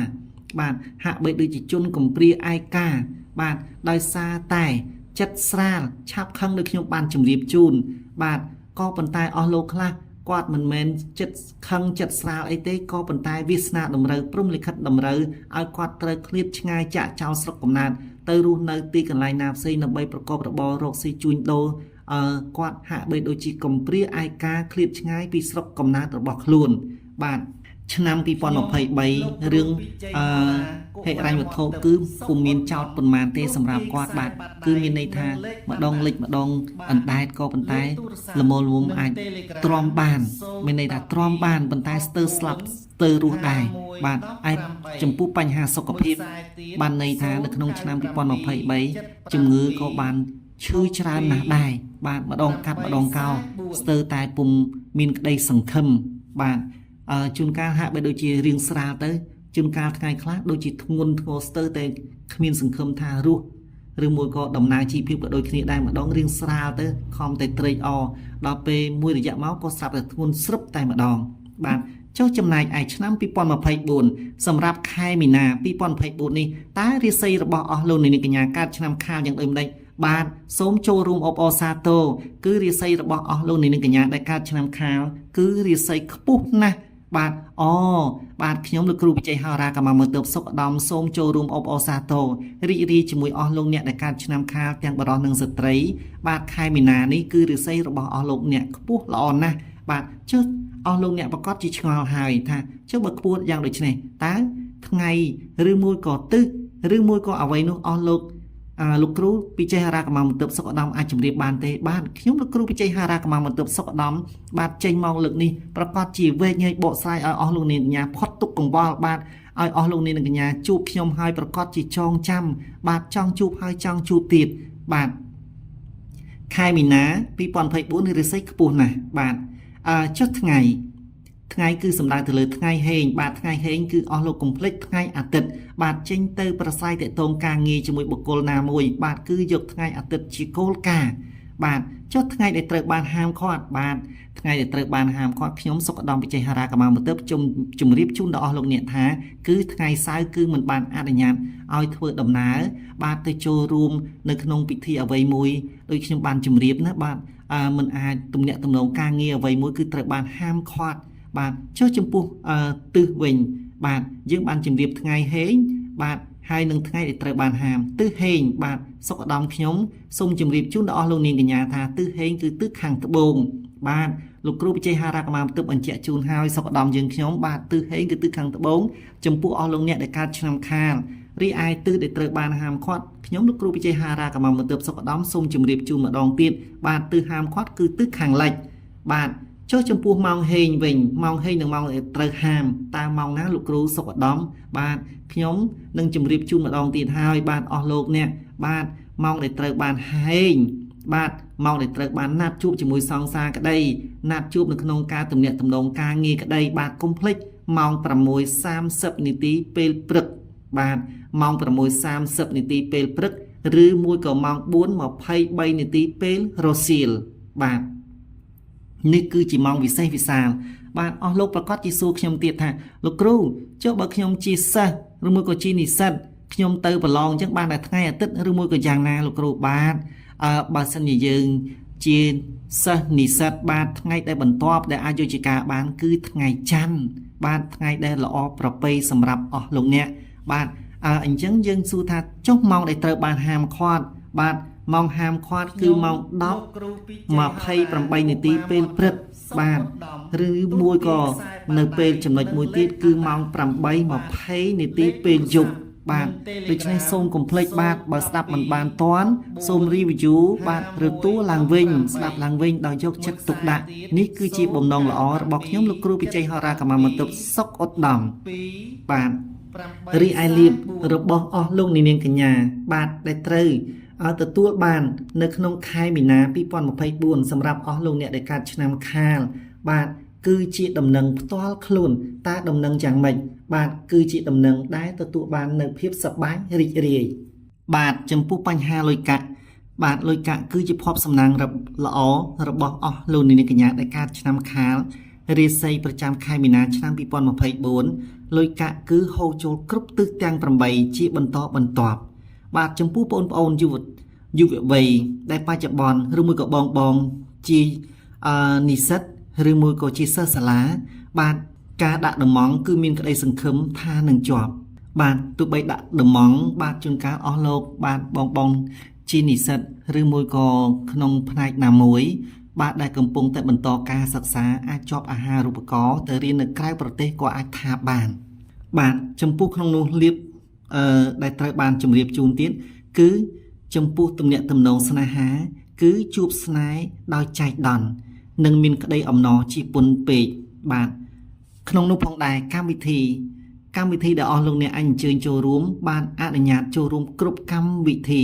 បាទហាក់បីដូចជាជនកំព្រាឯកាបាទដោយសារតែចិត្តស្រាលឆាប់ខឹងដូចខ្ញុំបានជម្រាបជូនបាទក៏ប៉ុន្តែអស់លោកខ្លះគាត់មិនមែនចិត្តខឹងចិត្តស្រាលអីទេក៏ប៉ុន្តែវាសនាតម្រូវព្រំលិខិតតម្រូវឲ្យគាត់ត្រូវឃ្លាតឆ្ងាយចាក់ចោលស្រុកកំណើតទៅរស់នៅទីកន្លែងណាផ្សេងដើម្បីប្រកបរបររកស៊ីជួញដូរគាត់ហាក់បីដូចជាកំព្រាឯកាឃ្លាតឆ្ងាយពីស្រុកកំណើតរបស់ខ្លួនបាទឆ្នាំ2023រឿងហិរញ្ញវត្ថុគឺពុំមានចោតប៉ុន្មានទេសម្រាប់គាត់បាទគឺមានន័យថាម្ដងលិចម្ដងអណ្ដែតក៏ប៉ុន្តែល្មមលំអាចទ្រាំបានមានន័យថាទ្រាំបានប៉ុន្តែស្ទើរស្លាប់ស្ទើររស់ដែរបាទឯចំពោះបញ្ហាសុខភាពបានន័យថានៅក្នុងឆ្នាំ2023ជំងឺក៏បានឈឺច្រើនណាស់ដែរបាទម្ដងកាត់ម្ដងកោស្ទើរតែពុំមានក្តីសង្ឃឹមបាទជួនកាលហាក់បីដូចជារៀងស្រាលទៅជួនកាលថ្ងៃខ្លះដូចជាធ្ងន់ធ្ងរស្ទើរតែគ្មានសង្ឃឹមថារស់ឬមួយក៏ដំណើរជីវភាពក៏ដូចគ្នាដែរម្ដងរៀងស្រាលទៅខំតែត្រេកអរដល់ពេលមួយរយៈមកក៏ស្រាប់តែធ្ងន់ស្រុបតែម្ដងបាទចុះចំណែកឯឆ្នាំ2024សម្រាប់ខែមីនា2024នេះតើរាសីរបស់អស់លោកនាងកញ្ញាកើតឆ្នាំខាលយ៉ាងដូចម្ដេចបាទសូមចូលរួមអបអរសាទរគឺរាសីរបស់អស់លោកនាងកញ្ញាដែលកើតឆ្នាំខាលគឺរាសីខ្ពស់ណាស់បាទបាទខ្ញុំលោកគ្រូវិជ័យហារាកម្មាបន្ទប់សុខឧត្តមសូមចូលរួមអបអរសាទររីករាយជាមួយអស់លោកអ្នកដែលកើតឆ្នាំខាលទាំងបរិសុទ្ធនិងស្ត្រីបាទខែមីនានេះគឺរាសីរបស់អស់លោកអ្នកខ្ពស់ល្អណាស់បាទចុះអស់លោកអ្នកប្រកាសជាឆ្ងល់ហើយថាចុះបើខ្ពស់យ៉ាងដូចនេះតើថ្ងៃឬមួយក៏ទិសឬមួយក៏អ្វីនោះអស់លោកគ្រូវិជ័យហារាកម្មាបន្ទប់សុខឧត្តមអាចជម្រាបបានទេបាទខ្ញុំលោកគ្រូវិជ័យហារាកម្មាបន្ទប់សុខឧត្តមបាទចេញមកលើកនេះប្រកាសជាវែកញែកបកស្រាយឲ្យអស់លោកនាងកញ្ញាផុតទុកកង្វល់បាទឲ្យអស់លោកនាងកញ្ញាជួបខ្ញុំហើយប្រកាសជាចងចាំបាទចង់ជួបហើយចង់ជួបទៀតបាទខែមីនា2024នេះរាសីខ្ពស់ណាស់បាទចុះថ្ងៃគឺសំដៅទៅលើថ្ងៃហេងបាទថ្ងៃហេងគឺអស់លោកកុំភ្លេចថ្ងៃអាទិត្យបាទចេញទៅប្រស័យតេតងការងារជាមួយបុគ្គលណាមួយបាទគឺយកថ្ងៃអាទិត្យជាគោលការណ៍បាទចុះថ្ងៃដែលត្រូវបានហាមឃាត់បាទថ្ងៃដែលត្រូវបានហាមឃាត់ខ្ញុំសុខឧត្តមវិជ័យហារាកម្មាបន្ទប់ជម្រាបជូនដល់អស់លោកអ្នកថាគឺថ្ងៃសៅរ៍គឺមិនបានអនុញ្ញាតឲ្យធ្វើដំណើរបាទទៅចូលរួមនៅក្នុងពិធីអ្វីមួយដូចខ្ញុំបានជម្រាបណាបាទមិនអាចទំនាក់ទំនងការងារអ្វីមួយគឺត្រូវបានហាមឃាត់បាទចុះចំពោះទិសវិញបាទយើងបានជម្រាបថ្ងៃហេងបាទហើយនឹងថ្ងៃដែលត្រូវបានហាមទិសហេងបាទសុខឧត្តមខ្ញុំសូមជម្រាបជូនដល់អស់លោកនាងកញ្ញាថាទិសហេងគឺទិសខាងត្បូងបាទលោកគ្រូវិជ័យហារាកម្មាបន្ទប់បញ្ជាក់ជូនហើយសុខឧត្តមយើងខ្ញុំបាទទិសហេងគឺទិសខាងត្បូងចំពោះអស់លោកអ្នកដែលកើតឆ្នាំខាលរីឯទិសដែលត្រូវបានហាមឃាត់ខ្ញុំលោកគ្រូវិជ័យហារាកម្មាបន្ទប់សុខឧត្តមសូមជម្រាបជូនម្ដងទៀតបាទទិសហាមឃាត់គឺទិសខាងលិចបាទចុះចំពោះម៉ោងហេងវិញម៉ោងហេងនិងម៉ោងត្រូវហាមតើម៉ោងណាលោកគ្រូសុខឧត្តមបាទខ្ញុំនឹងជម្រាបជូនម្ដងទៀតហើយបាទអស់លោកអ្នកបាទម៉ោងដែលត្រូវបានហេងបាទម៉ោងដែលត្រូវបានណាត់ជួបជាមួយសង្សារក្តីណាត់ជួបនៅក្នុងការទំនាក់ទំនងការងារក្តីបាទកុំភ្លេចម៉ោង 6:30 នាទីពេលព្រឹកបាទម៉ោង 6:30 នាទីពេលព្រឹកឬមួយក៏ម៉ោង 4:23 នាទីពេលរសៀលបាទនេះគឺជាម៉ោងវិសេសវិសាលបាទអស់លោកប្រកាសជាសួរខ្ញុំទៀតថាលោកគ្រូចុះបើខ្ញុំជាសិស្សឬមួយក៏ជានិស្សិតខ្ញុំទៅប្រឡងអញ្ចឹងបានតែថ្ងៃអាទិត្យឬមួយក៏យ៉ាងណាលោកគ្រូបាទ បើសិនជាយើងជាសិស្សនិស្សិតបាទថ្ងៃដែលបន្ទាប់ដែលអាចយកជាការបានគឺថ្ងៃច័ន្ទបាទថ្ងៃដែលល្អប្រពៃសម្រាប់អស់លោកអ្នកបាទអញ្ចឹងយើងសួរថាចុះម៉ោងដែលត្រូវបានហាមឃាត់បាទម៉ោងហាមឃាត់គឺម៉ោង10:28 នាទីពេលព្រឹកបាទឬមួយក៏នៅពេលចំណុចមួយទៀតគឺម៉ោង8:20 នាទីពេលយប់បាទដូច្នេះសូមកុំភ្លេចបាទបើស្ដាប់មិនបានទាន់សូម review បាទឬទួលឡើងវិញស្ដាប់ឡើងវិញដោយយកចិត្តទុកដាក់នេះគឺជាបំណងល្អរបស់ខ្ញុំលោកគ្រូវិជ័យហោរាកម្មាបន្ទប់សុកឧត្តមបាទរីឯលៀបរបស់អស់លោកនាងកញ្ញាបាទដែលត្រូវទទួលបាននៅក្នុងខែមីនា2024សម្រាប់អស់លោកអ្នកដែលកើតឆ្នាំខាលបាទគឺជាដំណឹងផ្ទាល់ខ្លួនតើដំណឹងយ៉ាងម៉េចបាទគឺជាដំណឹងដែលទទួលបាននៅភាពសប្បាយរីករាយបាទចំពោះបញ្ហាលុយកាក់បាទលុយកាក់គឺជាភ័ព្វសំណាងល្អរបស់អស់លោកនាងកញ្ញាដែលកើតឆ្នាំខាលរាសីប្រចាំខែមីនាឆ្នាំ2024លុយកាក់គឺហូរចូលគ្រប់ទិសទាំង8ជាបន្តបន្ទាប់បាទចំពោះបងប្អូនយុវវ័យដែលបច្ចុប្បន្នឬមួយក៏បងជានិស្សិតឬមួយក៏ជាសិស្សសាលាបាទការដាក់ដំណគឺមានក្តីសង្ឃឹមថានឹងជាប់បាទទោះបីដាក់ដំណបាទជួនកាលអស់លោកបាទបងជានិស្សិតឬមួយក៏ក្នុងផ្នែកណាមួយបាទដែលកំពុងតែបន្តការសិក្សាអាចជាប់អាហារូបករណ៍ទៅរៀននៅក្រៅប្រទេសក៏អាចថាបានបាទចំពោះក្នុងនោះលៀបដែលត្រូវបានជម្រាបជូនទៀតគឺចំពោះទំនាក់ទំនងស្នេហាគឺជួបស្នេហ៍ដោយចែកដន្យនិងមានក្តីអំណរជាពុនពេកបាទក្នុងនោះផងដែរកម្មវិធីដែលអស់លោកអ្នកអញ្ជើញចូលរួមបានអនុញ្ញាតចូលរួមគ្រប់កម្មវិធី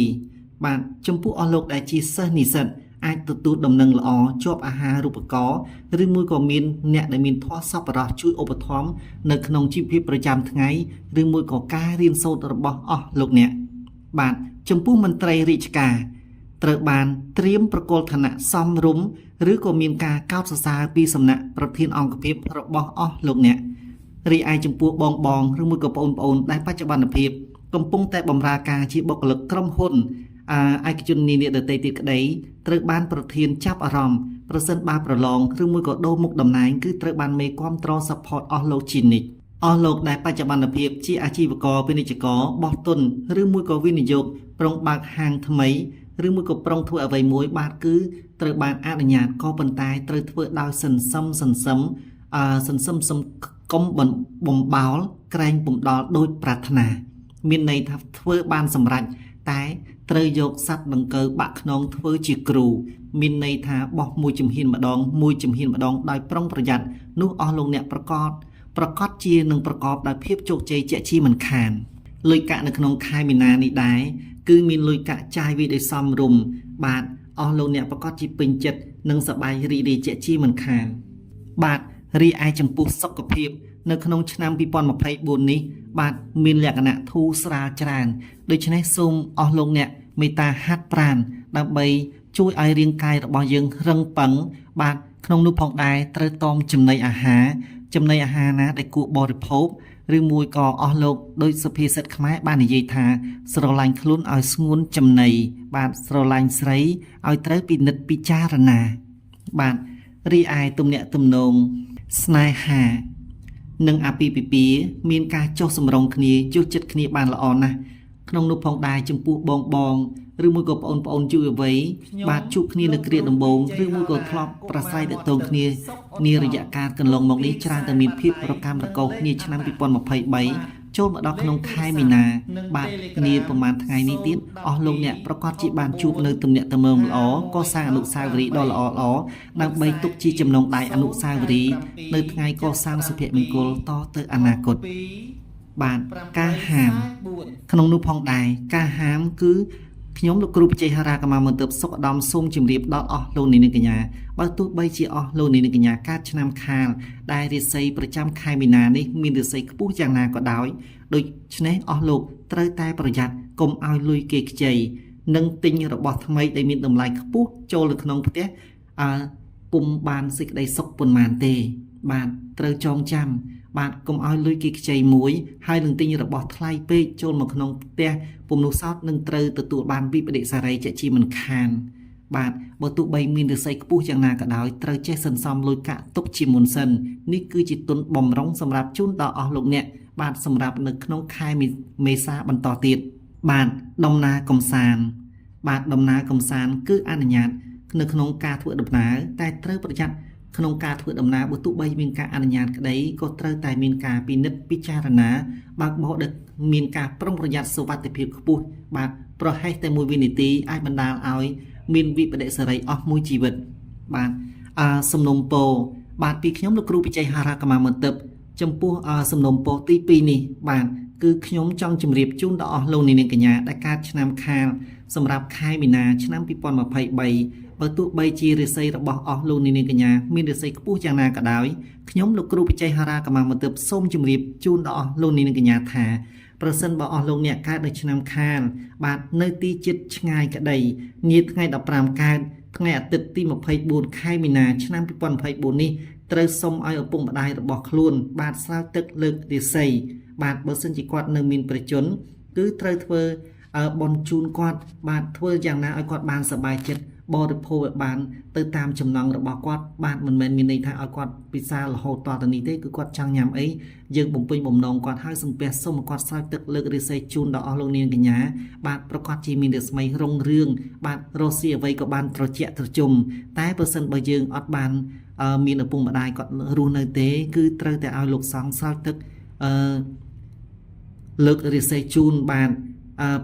បាទចំពោះអស់លោកដែលជាសិស្សនិស្សិតអាចទទួលដំណឹងល្អជាប់អាហារូបករណ៍ឬមួយក៏មានអ្នកដែលមានធម៌សប្បុរសជួយឧបត្ថម្ភនៅក្នុងជីវភាពប្រចាំថ្ងៃឬមួយក៏ការរៀនសូត្ររបស់អស់លោកអ្នកបាទចំពោះមន្ត្រីរាជការត្រូវបានត្រៀមប្រកល់ឋានៈសមរម្យឬក៏មានការកោតសរសើរពីសំណាក់ប្រធានអង្គភិបរបស់អស់លោកអ្នករីឯចំពោះបងឬមួយក៏បងប្អូនដែលបច្ចុប្បន្នភាពកំពុងតែបម្រើការជាបុគ្គលិកក្រុមហ៊ុនឯកជននានាដទៃទៀតក្តីត្រូវបានប្រធានចាប់អារម្មណ៍ប្រសិនបើប្រឡងឬមួយក៏ដូរមុខតំណែងគឺត្រូវបានមេគាំទ្រ support អស់លោកជានិច្ចអស់លោកដែលបច្ចុប្បន្នភាពជាអាជីវករពាណិជ្ជករបោះទុនឬមួយក៏វិនិយោគប្រុងបើកហាងថ្មីឬមួយក៏ប្រុងធ្វើអ្វីមួយបាទគឺត្រូវបានអនុញ្ញាតក៏ប៉ុន្តែត្រូវធ្វើដោយសន្សំកុំបំបោលក្រែងបំដល់ដូចប្រាថ្នាមានន័យថាធ្វើបានសម្រេចតែត្រូវយកសัตว์ដង្កូវបាក់ខ្នងធ្វើជាគ្រូមានន័យថាបោះមួយជំហានម្ដងដោយប្រុងប្រយ័ត្ននោះអស់លោកអ្នកប្រកាសជានឹងប្រកបដោយភាពជោគជ័យជាក់ជាមិនខានលុយកាក់នៅក្នុងខែមីនានេះដែរគឺមានលុយកាក់ចាយវាដោយសមរម្យបាទអស់លោកអ្នកប្រកាសជាពេញចិត្តនិងសប្បាយរីករាយជាក់ជាមិនខានបាទរីឯចំពោះសុខភាពនៅក្នុងឆ្នាំ2024នេះបាទមានលក្ខណៈធូរស្រាលច្រើនដូច្នេះសូមអស់លោកអ្នកមេត្តាហាត់ប្រាណដើម្បីជួយឲ្យរាងកាយរបស់យើងរឹងប៉ឹងបាទក្នុងនោះផងដែរត្រូវតមចំណីអាហារណាដែលគួរបរិភោគឬមួយក៏អស់លោកដោយសុភាសិតខ្មែរបាននិយាយថាស្រឡាញ់ខ្លួនឲ្យស្ងួនចំណីបាទស្រឡាញ់ស្រីឲ្យត្រូវពិនិត្យពិចារណាបាទរីឯទំនាក់ទំនងស្នេហានិងអាពាហ៍ពិពាហ៍មានការចុះសម្រុងគ្នាយល់ចិត្តគ្នាបានល្អណាស់ក្នុងនោះផងដែរចំពោះបងឬមួយក៏បងប្អូនយុវវ័យបាទជួបគ្នានៅគ្រាដំបូងឬមួយក៏ធ្លាប់ប្រស្រ័យទាក់ទងគ្នានារយៈកាលកន្លងមកនេះច្រើនតែមានភាពរកាំរកូសគ្នាឆ្នាំ2023ចូលមកដល់ក្នុងខែមីនាបាទគ្នាប្រហែលថ្ងៃនេះទៀតអស់លោកអ្នកប្រកាសជាបានជួបនៅទំនាក់ទំនងល្អក៏សាងអនុស្សាវរីយ៍ដ៏ល្អដើម្បីទុកជាចំណងដៃអនុស្សាវរីយ៍នៅថ្ងៃកសាងសុភមង្គលតទៅអនាគតបាទការហាមក្នុងនោះផងដែរការហាមគឺខ្ញុំលោកគ្រូបច្ចេកហារាកម្មាបន្ទប់សុខឧត្តមសូមជម្រាបដល់អស់លោកនាងកញ្ញាបើទោះបីជាអស់លោកនាងកញ្ញាកើតឆ្នាំខាលដែលរាសីប្រចាំខែមីនានេះមានរាសីខ្ពស់យ៉ាងណាក៏ដោយដូច្នេះអស់លោកត្រូវតែប្រយ័ត្នកុំឲ្យលុយគេខ្ចីនិងទិញរបស់ថ្មីដែលមានតម្លៃខ្ពស់ចូលនៅក្នុងផ្ទះ ពុំបានសេចក្តីសុខប៉ុន្មានទេបាទត្រូវចងចាំបាទកុំឲ្យលុយគេខ្ចីមួយហើយនឹងទិញរបស់ថ្លៃពេកចូលមកក្នុងផ្ទះពុំនោះសោតនឹងត្រូវទទួលបានវិបដិសារីជាមិនខានបាទបើទោះបីមានរិស័យខ្ពស់យ៉ាងណាក៏ដោយត្រូវចេះសន្សំលុយកាក់ទុកជាមុនសិននេះគឺជាទុនបំរុងសម្រាប់ជូនដល់អស់លោកអ្នកបាទសម្រាប់នៅក្នុងខែមេសាបន្តទៀតបាទដំណើរកំសាន្តបាទដំណើរកំសាន្តគឺអនុញ្ញាតនៅក្នុងការធ្វើដំណើរតែត្រូវប្រយ័ត្នក្នុងការធ្វើដំណើរបើទោះបីមានការអនុញ្ញាតក្តីក៏ត្រូវតែមានការពិនិត្យពិចារណាបើកបោដែលមានការប្រុងប្រយ័ត្នសុវត្ថិភាពខ្ពស់បាទប្រហែសតែ1វិនាទីអាចបណ្ដាលឲ្យមានវិបដិសារីអស់មួយជីវិតបាទសំណុំពរបាទពីខ្ញុំលោកគ្រូវិជ័យហារ៉ាកម្មាមន្ទិបចំពោះសំណុំពរទី2នេះបាទគឺខ្ញុំចង់ជម្រាបជូនដល់អស់លោកនាងកញ្ញាដែលកើតឆ្នាំខាលសម្រាប់ខែមីនាឆ្នាំ2023បើទោះបីជារាសីរបស់អស់លោកនាងកញ្ញាមានរាសីខ្ពស់យ៉ាងណាក៏ដោយខ្ញុំលោកគ្រូវិជ័យហារ៉ាកម្មាមន្ទិបសូមជម្រាបជូនដល់អស់លោកនាងកញ្ញាថាប្រសិនបើអស់លោកអ្នកកើតនៅឆ្នាំខាលបាទនៅទីជិតឆ្ងាយក្តីនាថ្ងៃ15កើតថ្ងៃអាទិត្យទី24ខែមីនាឆ្នាំ2024នេះត្រូវសុំឲ្យឪពុកម្ដាយរបស់ខ្លួនបាទស្រោចទឹកលើករាសីបាទបើសិនជាគាត់នៅមានប្រជជនគឺត្រូវធ្វើបន់ជូនគាត់បាទធ្វើយ៉ាងណាឲ្យគាត់បានសប្បាយចិត្តបរិភោគឲ្យបានទៅតាមចំណង់របស់គាត់បាទមិនមែនមានន័យថាឲ្យគាត់ពិសារហូតតទៅនេះទេគឺគាត់ចង់ញ៉ាំអីយើងបំពេញបំណងគាត់ហើយសំពះសូមឲ្យគាត់ស្រោចទឹកលើករាសីជូនដល់អស់លោកនាងកញ្ញាបាទប្រកាសជាមានរស្មីរុងរឿងបាទរស់ស៊ីអ្វីក៏បានត្រជាក់ត្រជុំតែបើសិនបើយើងអត់បានមានឪពុកម្ដាយគាត់រស់នៅទេគឺត្រូវតែឲ្យលោកសង្ឃស្រោចទឹកលើករាសីជូនបាទ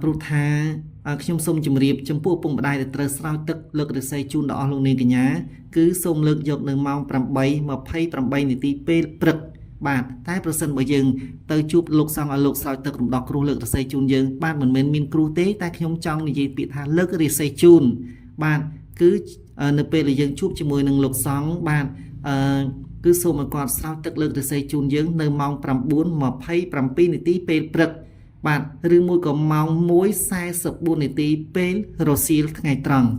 ព្រោះថាខ្ញុំសូមជម្រាបចំពោះឪពុកម្ដាយដែលត្រូវស្រោចទឹកលើករាសីជូនដល់អស់លោកនាងកញ្ញាគឺសូមលើកយកនៅម៉ោង8:28នាទីពេលព្រឹកបាទតែប្រសិនបើយើងទៅជួបលោកសង្ឃឲ្យលោកស្រោចទឹករំដោះគ្រោះលើករាសីជូនយើងបាទមិនមែនមានគ្រោះទេតែខ្ញុំចង់និយាយពាក្យថាលើករាសីជូនបាទគឺនៅពេលដែលយើងជួបជាមួយនឹងលោកសង្ឃបាទគឺសូមឲ្យគាត់ស្រោចទឹកលើករាសីជូនយើងនៅម៉ោង9:27នាទីពេលព្រឹកបាទឬមួយក៏ម៉ោង1:44នាទីពេលរសៀលថ្ងៃត្រង់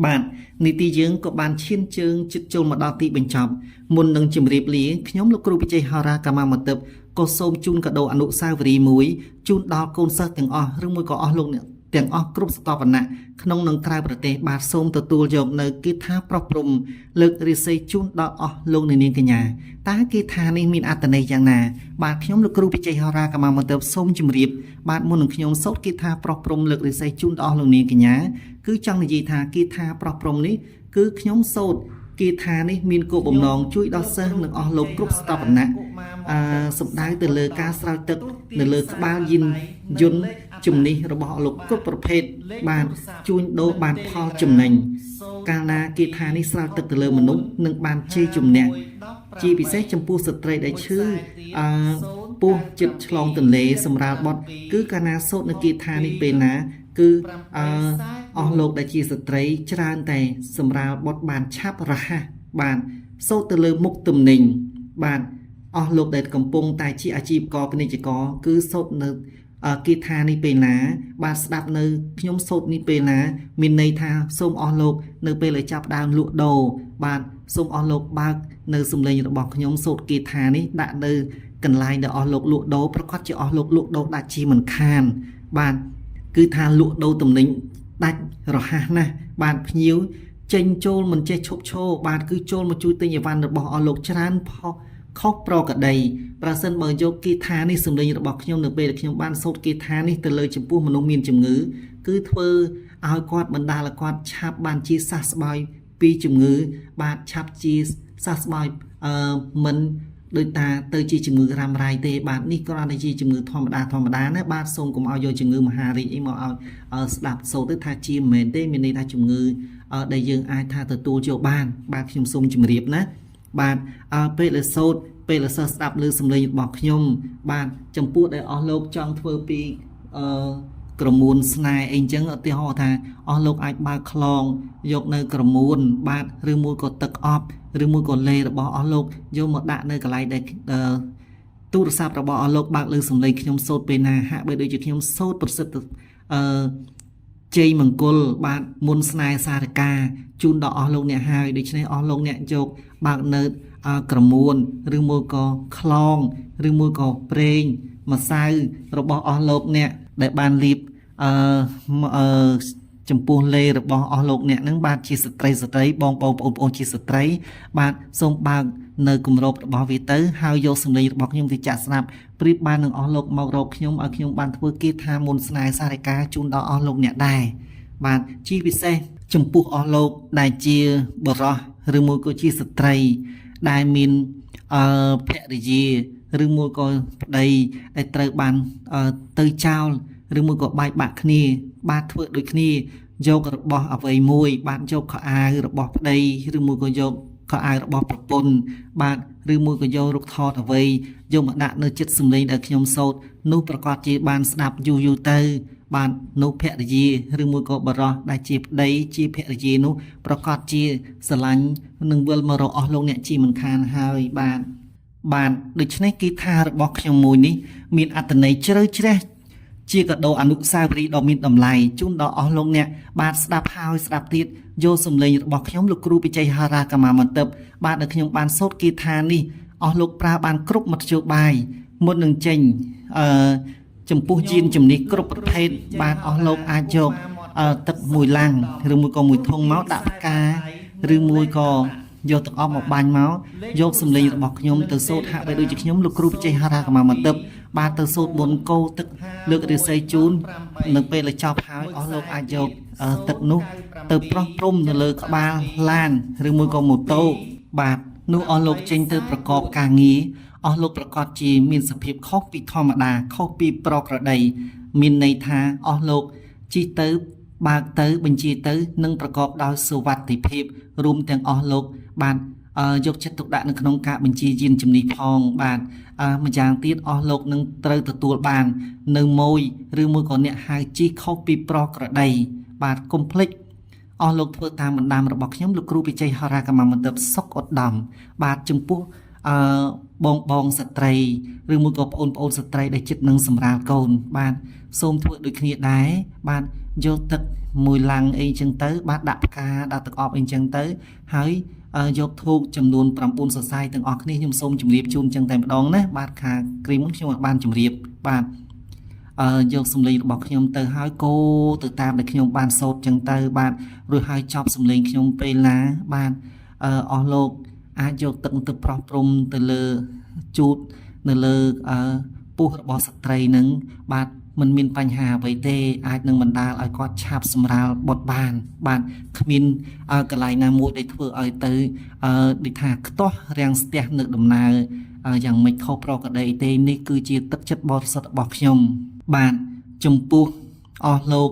បាទនីតិយើងក៏បានឈានជើងជិតចូលមកដល់ទីបញ្ចប់មុននឹងជម្រាបលាខ្ញុំលោកគ្រូវិជ័យហារ៉ាកម្មាមន្ទិបក៏សូមជូនកាដូអនុស្សាវរីយ៍មួយជូនដល់កូនសិស្សទាំងអស់ឬមួយក៏អស់លោកអ្នកទាំងអស់គ្រប់ស្ថាប័នៈក្នុងនិងក្រៅប្រទេសបាទសូមទទួលយកនៅគាថាប្រោះព្រំលើករាសីជូនដល់អស់លោកនាងកញ្ញាតើគាថានេះមានអត្ថន័យយ៉ាងណាបាទខ្ញុំលោកគ្រូវិជ័យហារ៉ាកម្មាមន្ទិបសូមជម្រាបបាទមុននឹងខ្ញុំសូត្រគាថាប្រោះព្រំលើករាសីជូនដល់អស់លោកនាងកញ្ញាគឺចង់និយាយថាគាថាប្រោះព្រំនេះគឺខ្ញុំសូត្រគាថានេះមានគោលបំណងជួយដល់សិស្សនិងអស់លោកគ្រប់ស្ថាប័នៈសំដៅទៅលើការស្រោចទឹកនៅលើក្បាលយន្តជំនិះរបស់អស់លោកគ្រប់ប្រភេទបានជួញដូរបានផលចំណេញកាលណាគាថានេះស្រោចទឹកទៅលើមនុស្សនឹងបានជ័យជំនះជាពិសេសចំពោះស្ត្រីដែលឈឺពោះចិត្តឆ្លងទន្លេសម្រាលបត់គឺកាលណាសូត្រនៅគាថានេះពេលណាគឺអស់លោកដែលជាស្ត្រីច្រើនតែសម្រាលបត់បានឆាប់រហ័សបានសូត្រទៅលើមុខទំនិញបាទអស់លោកដែលកំពុងតែជាអាជីវករពាណិជ្ជករគឺសូត្រនៅគាថានេះពេលណាបាទស្ដាប់នៅខ្ញុំសូត្រនេះពេលណាមានន័យថាសូមអស់លោកនៅពេលដែលចាប់ដើមលក់ដូរបាទសូមអស់លោកបើកនៅសំឡេងរបស់ខ្ញុំសូត្រគាថានេះដាក់នៅកន្លែងដែលអស់លោកលក់ដូរប្រកាសជាអស់លោកលក់ដូរដាច់ជាមិនខានបាទគឺថាលក់ដូរទំនិញដាច់រហ័សណាស់បាទភ្ញៀវចេញចូលមិនចេះឈប់ឈរបាទគឺចូលមកជួយទិញអីវ៉ាន់របស់អស់លោកច្រើនខុសប្រកដីប្រសិនបើយកគាថានេះសម្លេងរបស់ខ្ញុំនៅពេលដែលខ្ញុំបានសូត្រគាថានេះទៅលើចំពោះមនុស្សមានជំងឺគឺធ្វើឲ្យគាត់បណ្ដាលឲ្យគាត់ឆាប់បានជាសះស្បើយពីជំងឺបាទឆាប់ជាសះស្បើយមិនដោយតាទៅជាជំងឺរ៉ាំរ៉ៃទេបាទនេះគ្រាន់តែជាជំងឺធម្មតាណាបាទសូមកុំឲ្យយកជំងឺមហារីកអីមកឲ្យស្ដាប់សូត្រទៅថាជាមិនមែនទេមានន័យថាជំងឺដែលយើងអាចថាទទួលយកបានបាទខ្ញុំសូមជម្រាបណាបាទពេលដែលសូត្រពេលដែលសិស្សស្ដាប់ឮសំឡេងរបស់ខ្ញុំបាទចំពោះដែលអស់លោកចង់ធ្វើពីក្រមួនស្នេហ៍អីចឹងឧទាហរណ៍ថាអស់លោកអាចបើកខ្លងយកនៅក្រមួនបាទឬមួយក៏ទឹកអប់ឬមួយក៏លេរបស់អស់លោកយកមកដាក់នៅកន្លែងដែលទូរស័ព្ទរបស់អស់លោកបើកលើសំឡេងខ្ញុំសូត្រពេលណាហាក់បីដូចជាខ្ញុំសូត្រប្រសិទ្ធ ជ័យមង្គលបាទមុនស្នេហ៍សារកាជូនដល់អស់លោកអ្នកហើយដូច្នេះអស់លោកអ្នកយកបើកនៅក្រមួនឬមួយក៏ខ្លងឬមួយក៏ប្រេងម្សៅរបស់អស់លោកអ្នកដែលបានលាបចំពោះលេរបស់អស់លោកអ្នកនឹងបាទជាស្ត្រីបងប្អូនជាស្ត្រីបាទសូមបើកនៅគម្របរបស់វាទៅហើយយកសម្លេងរបស់ខ្ញុំទៅចាក់ស្ដាប់ប្រៀបបាននឹងអស់លោកមករកខ្ញុំឲ្យខ្ញុំបានធ្វើគាថាមុនស្នេហ៍សារិកាជូនដល់អស់លោកអ្នកដែរបាទជាពិសេសចំពោះអស់លោកដែលជាបរិសឬមួយក៏ជាស្ត្រីដែលមានភរិយាឬមួយក៏ប្តីដែលត្រូវបានទៅចោលឬមួយក៏បែកបាក់គ្នាបាទធ្វើដូចគ្នាយករបស់អ្វីមួយបាទយកខោអាវរបស់ប្តីឬមួយក៏យកខោអាវរបស់ប្រពន្ធបាទឬមួយក៏យករូបថតអ្វីយកមកដាក់នៅចិត្តសម្លេងដែលខ្ញុំសូត្រនោះប្រកាសជាបានស្ដាប់យូរទៅបាទនោះភរិយាឬមួយក៏បរិសដែលជាប្តីជាភរិយានោះប្រកាសជាស្រឡាញ់នឹងវិលមករកអស់លោកអ្នកជាមិនខានហើយបាទដូច្នេះគីថារបស់ខ្ញុំមួយនេះមានអត្ថន័យជ្រៅជ្រះជាកាដូអនុស្សាវរីយ៍ដ៏មានតម្លៃជូនដល់អស់លោកអ្នកបាទស្ដាប់ហើយស្ដាប់ទៀតយកសម្លេងរបស់ខ្ញុំលោកគ្រូវិជ័យហារាកម្មាមន្ទិបបាទដែលខ្ញុំបានសូត្រគីថានេះអស់លោកប្រើបានគ្រប់មធ្យោបាយមុននឹងចេញចំពោះយានជំនិះគ្រប់ប្រភេទបាទអស់លោកអាចយកទឹកមួយឡាំងឬមួយក៏មួយធុងមកដាក់ផ្កាឬមួយក៏យកទឹកអប់មកបាញ់មកយកសម្លេងរបស់ខ្ញុំទៅសូត្រហាក់បីដូចជាខ្ញុំលោកគ្រូវិជ័យហារាកម្មាមន្ទិបបាទទៅសូត្រមុនកោទឹកលើករាសីជូននៅពេលដែលចប់ហើយអស់លោកអាចយកទឹកនោះទៅប្រោះព្រំនៅលើក្បាលឡានឬមួយក៏ម៉ូតូបាទនោះអស់លោកចេញទៅប្រកបការងារអស់លោកប្រកាសជាមានសភាពខុសពីធម្មតាខុសពីប្រក្រតីមានន័យថាអស់លោកជិះទៅបើកទៅបញ្ជាទៅនឹងប្រកបដោយសុវត្ថិភាពរួមទាំងអស់លោកបាទយកចិត្តទុកដាក់នៅក្នុងការបញ្ជាយានជំនិះផងបាទម្យ៉ាងទៀតអស់លោកនឹងត្រូវទទួលបាននៅម៉ួយឬមួយក៏អ្នកហៅជិះខុសពីប្រក្រតីបាទកុំភ្លេចអស់លោកធ្វើតាមបណ្ដាំរបស់ខ្ញុំលោកគ្រូវិជ័យហារាកម្មាមន្ទិបសុកឧត្តមបាទចំពោះបងស្ត្រីឬមួយក៏ប្អូនស្ត្រីដែលចិត្តនឹងសម្រាលកូនបាទសូមធ្វើដូចគ្នាដែរបាទយកទឹកមួយឡាំងអីចឹងទៅបាទដាក់ផ្កាដាក់ទឹកអប់អីចឹងទៅហើយយកធូបចំនួន9សរសៃទាំងអស់គ្នាខ្ញុំសូមជម្រាបជូនចឹងតែម្ដងណាបាទខាគ្រីមខ្ញុំបានជម្រាបបាទយកសម្លេងរបស់ខ្ញុំទៅហើយកោទៅតាមដែលខ្ញុំបានសូត្រចឹងទៅបាទរួចហើយចប់សម្លេងខ្ញុំពេលណាបាទអស់លោកអាចយកទឹកទៅប្រោះព្រំទៅលើជូតនៅលើពោះរបស់ស្ត្រីនឹងបាទមិនមានបញ្ហាអ្វីទេអាចនឹងបណ្ដាលឲ្យគាត់ឆាប់សម្រាលបុតបានបាទគ្មានកន្លែងណាមួយដែលធ្វើឲ្យទៅដូចថាខ្ទាស់រាំងស្ទះនៅដំណើរយ៉ាងមិនខុសប្រក្រតីទេនេះគឺជាទឹកចិត្តបរិសុទ្ធរបស់ខ្ញុំបាទចំពោះអស់លោក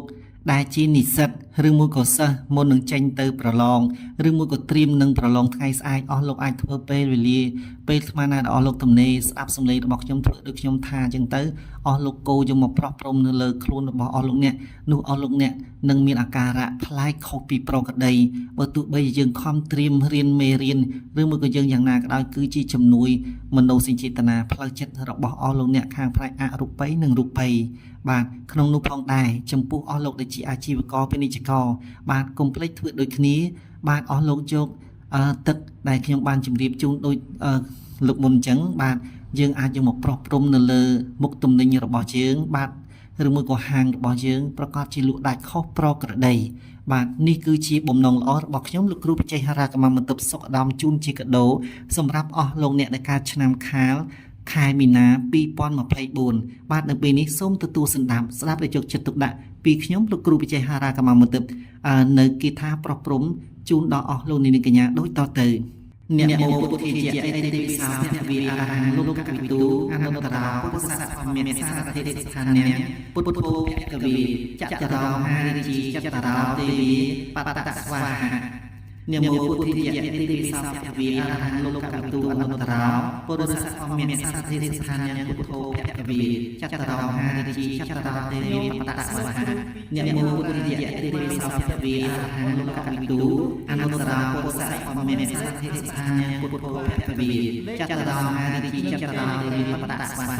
ដែលជានិស្សិតឬមួយក៏សិស្សមុននឹងចេញទៅប្រឡងឬមួយក៏ត្រៀមនឹងប្រឡងថ្ងៃស្អែកអស់លោកអាចធ្វើពេលវេលាពេលស្មានណាអស់លោកទំនេរស្ដាប់សម្លេងរបស់ខ្ញុំធ្វើដូចខ្ញុំថាអញ្ចឹងទៅអស់លោកគោយកមកប្រោះព្រំនៅលើខ្លួនរបស់អស់លោកអ្នកនោះអស់លោកអ្នកនឹងមានអាការៈប្លែកខុសពីប្រក្រតីបើទោះបីយើងខំត្រៀមរៀនមេរៀនឬមួយក៏យើងយ៉ាងណាក៏ដោយគឺជាជំនួយមនោសញ្ចេតនាផ្លូវចិត្តរបស់អស់លោកអ្នកខាងផ្នែកអរូបីនិងរូបីបាទក្នុងនោះផងដែរចំពោះអស់លោកដែលជាអាជីវករពាណិជ្ជករបាទកុំភ្លេចធ្វើដូចគ្នាបាទអស់លោកយកទឹកដែលខ្ញុំបានជម្រាបជូនដូចលោកមុនអញ្ចឹងបាទយើងអាចយកមកប្រោះព្រំនៅលើមុខទំនិញរបស់យើងបាទឬមួយក៏ហាងរបស់យើងប្រកាសជាលក់ដាច់ខុសប្រក្រតីបាទនេះគឺជាបំណងល្អរបស់ខ្ញុំលោកគ្រូវិជ័យហារាកម្មាមន្ទិបសុខឧត្តមជូនជាកាដូសម្រាប់អស់លោកអ្នកដែលកើតឆ្នាំខាលខែមីនា2024បាទនៅពេលនេះសូមទទួលស្ដាប់ឲ្យយកចិត្តទុកដាក់ពីខ្ញុំលោកគ្រូវិជ័យហារាកម្មាមន្ទិបនៅគិថាប្រោះព្រំជូនដល់អស់លោកនាងកញ្ញាដូចតទៅអ្នកមកពុទ្ធិជាអេតិវិសាភវិអរហង្គលោកកវិទូអនុត្តរាពុទ្ធសាសនាមេសារធិស្ថានៈពុទ្ធភោភគវិចតរោហារិជីចតរោទេវីបតតស្វាហា នាមពុទ្ធិយៈទេទេសោភវីអរហង្គលោកកវិទូអនុត្តរោពុរិស័កអមានសារទេស្ថានយ៉ាងពុទ្ធោភគវីចតរោហារិជីចតរោទេវីបតស្វហនាមពុទ្ធិយៈទេទេសោភវីអរហង្គលោកកវិទូអនុត្តរោពុរិស័កអមានសារទេស្ថានយ៉ាងពុទ្ធោភគវីចតរោហារិជីចតរោទេវីបតស្វហ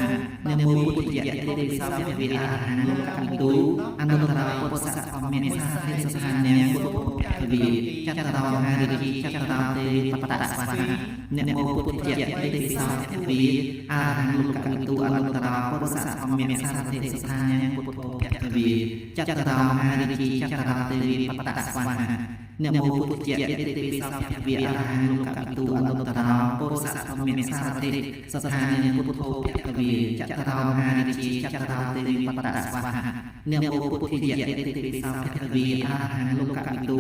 នាមពុទ្ធិយៈទេទេសោភវីអរហង្គលោកកវិទូអនុត្តរោពុរិស័កអមានសារទេស្ថានយ៉ាងពុទ្ធោភគវីចតរោហារិជីចតរោទេវីបតស្វហអ្នកមោពុទ្ធិយៈទេទេសោភវីអរហង្គលោកកវិទូអនុត្តរោពុរិស័កអមានសារទេស្ថានយ៉ាងពុទ្ធោភគវីចតរោហារិជីចតរោទេវីបតស្វហអ្នកមោពុទ្ធិយៈទេទេសោភវីអរហង្គលោកកវិទូអនុត្តរោពុរិស័កអមានសារទេស្ថានយ៉ាងពុទ្ធោភគវីចតរោហារិជីចតរោទេវីបតស្វហអ្នកមោពុទ្ធិយៈទេទេសោភវីអរហង្គលោកកវិទូ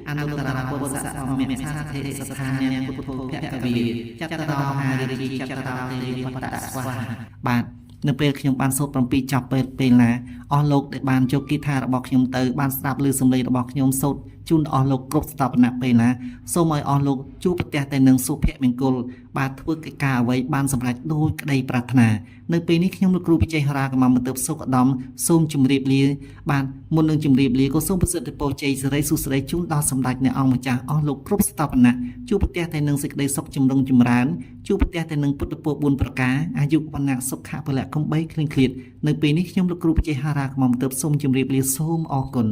អនុត្តរោពុរិស័កអមានសារទេស្ថានយ៉ាងពុទ្ធោភគវីចតរោហារិជីចតរោទេវីបតស្វហបាទនៅពេលខ្ញុំបានសូត្រ7ចប់ពេលណាអស់លោកដែលបានយកគីថារបស់ខ្ញុំទៅបានស្ដាប់ឮសំឡេងរបស់ខ្ញុំសូត្រជូនអស់លោកគ្រប់ស្ថាបនៈពេលណាសូមឲ្យអស់លោកជួបប្រទះតែនឹងសុភមង្គលបាទធ្វើកិច្ចការអ្វីបានសម្រេចដោយក្តីប្រាថ្នានៅពេលនេះខ្ញុំលោកគ្រូវិជ័យហរាកម្មមន្ទិបសុខឧត្តមសូមជម្រាបលាបាទមុននឹងជម្រាបលាក៏សូមប្រសិទ្ធពរជ័យសិរីសុស្ដីជូនដល់សម្ដេចអ្នកអង្គម្ចាស់អស់លោកគ្រប់ស្ថាបនៈជួបប្រទះតែនឹងសេចក្តីសុខចម្រុងចម្រើនជួបប្រទះតែនឹងពុទ្ធពរ4ប្រការអាយុវណ្ណៈសុខៈពលៈកំបីគ្លៀងគ្លាតនៅពេលនេះខ្ញុំលោកគ្រូវិជ័យហរាកម្មមន្ទិបសូមជម្រាបលាសូមអរគុណ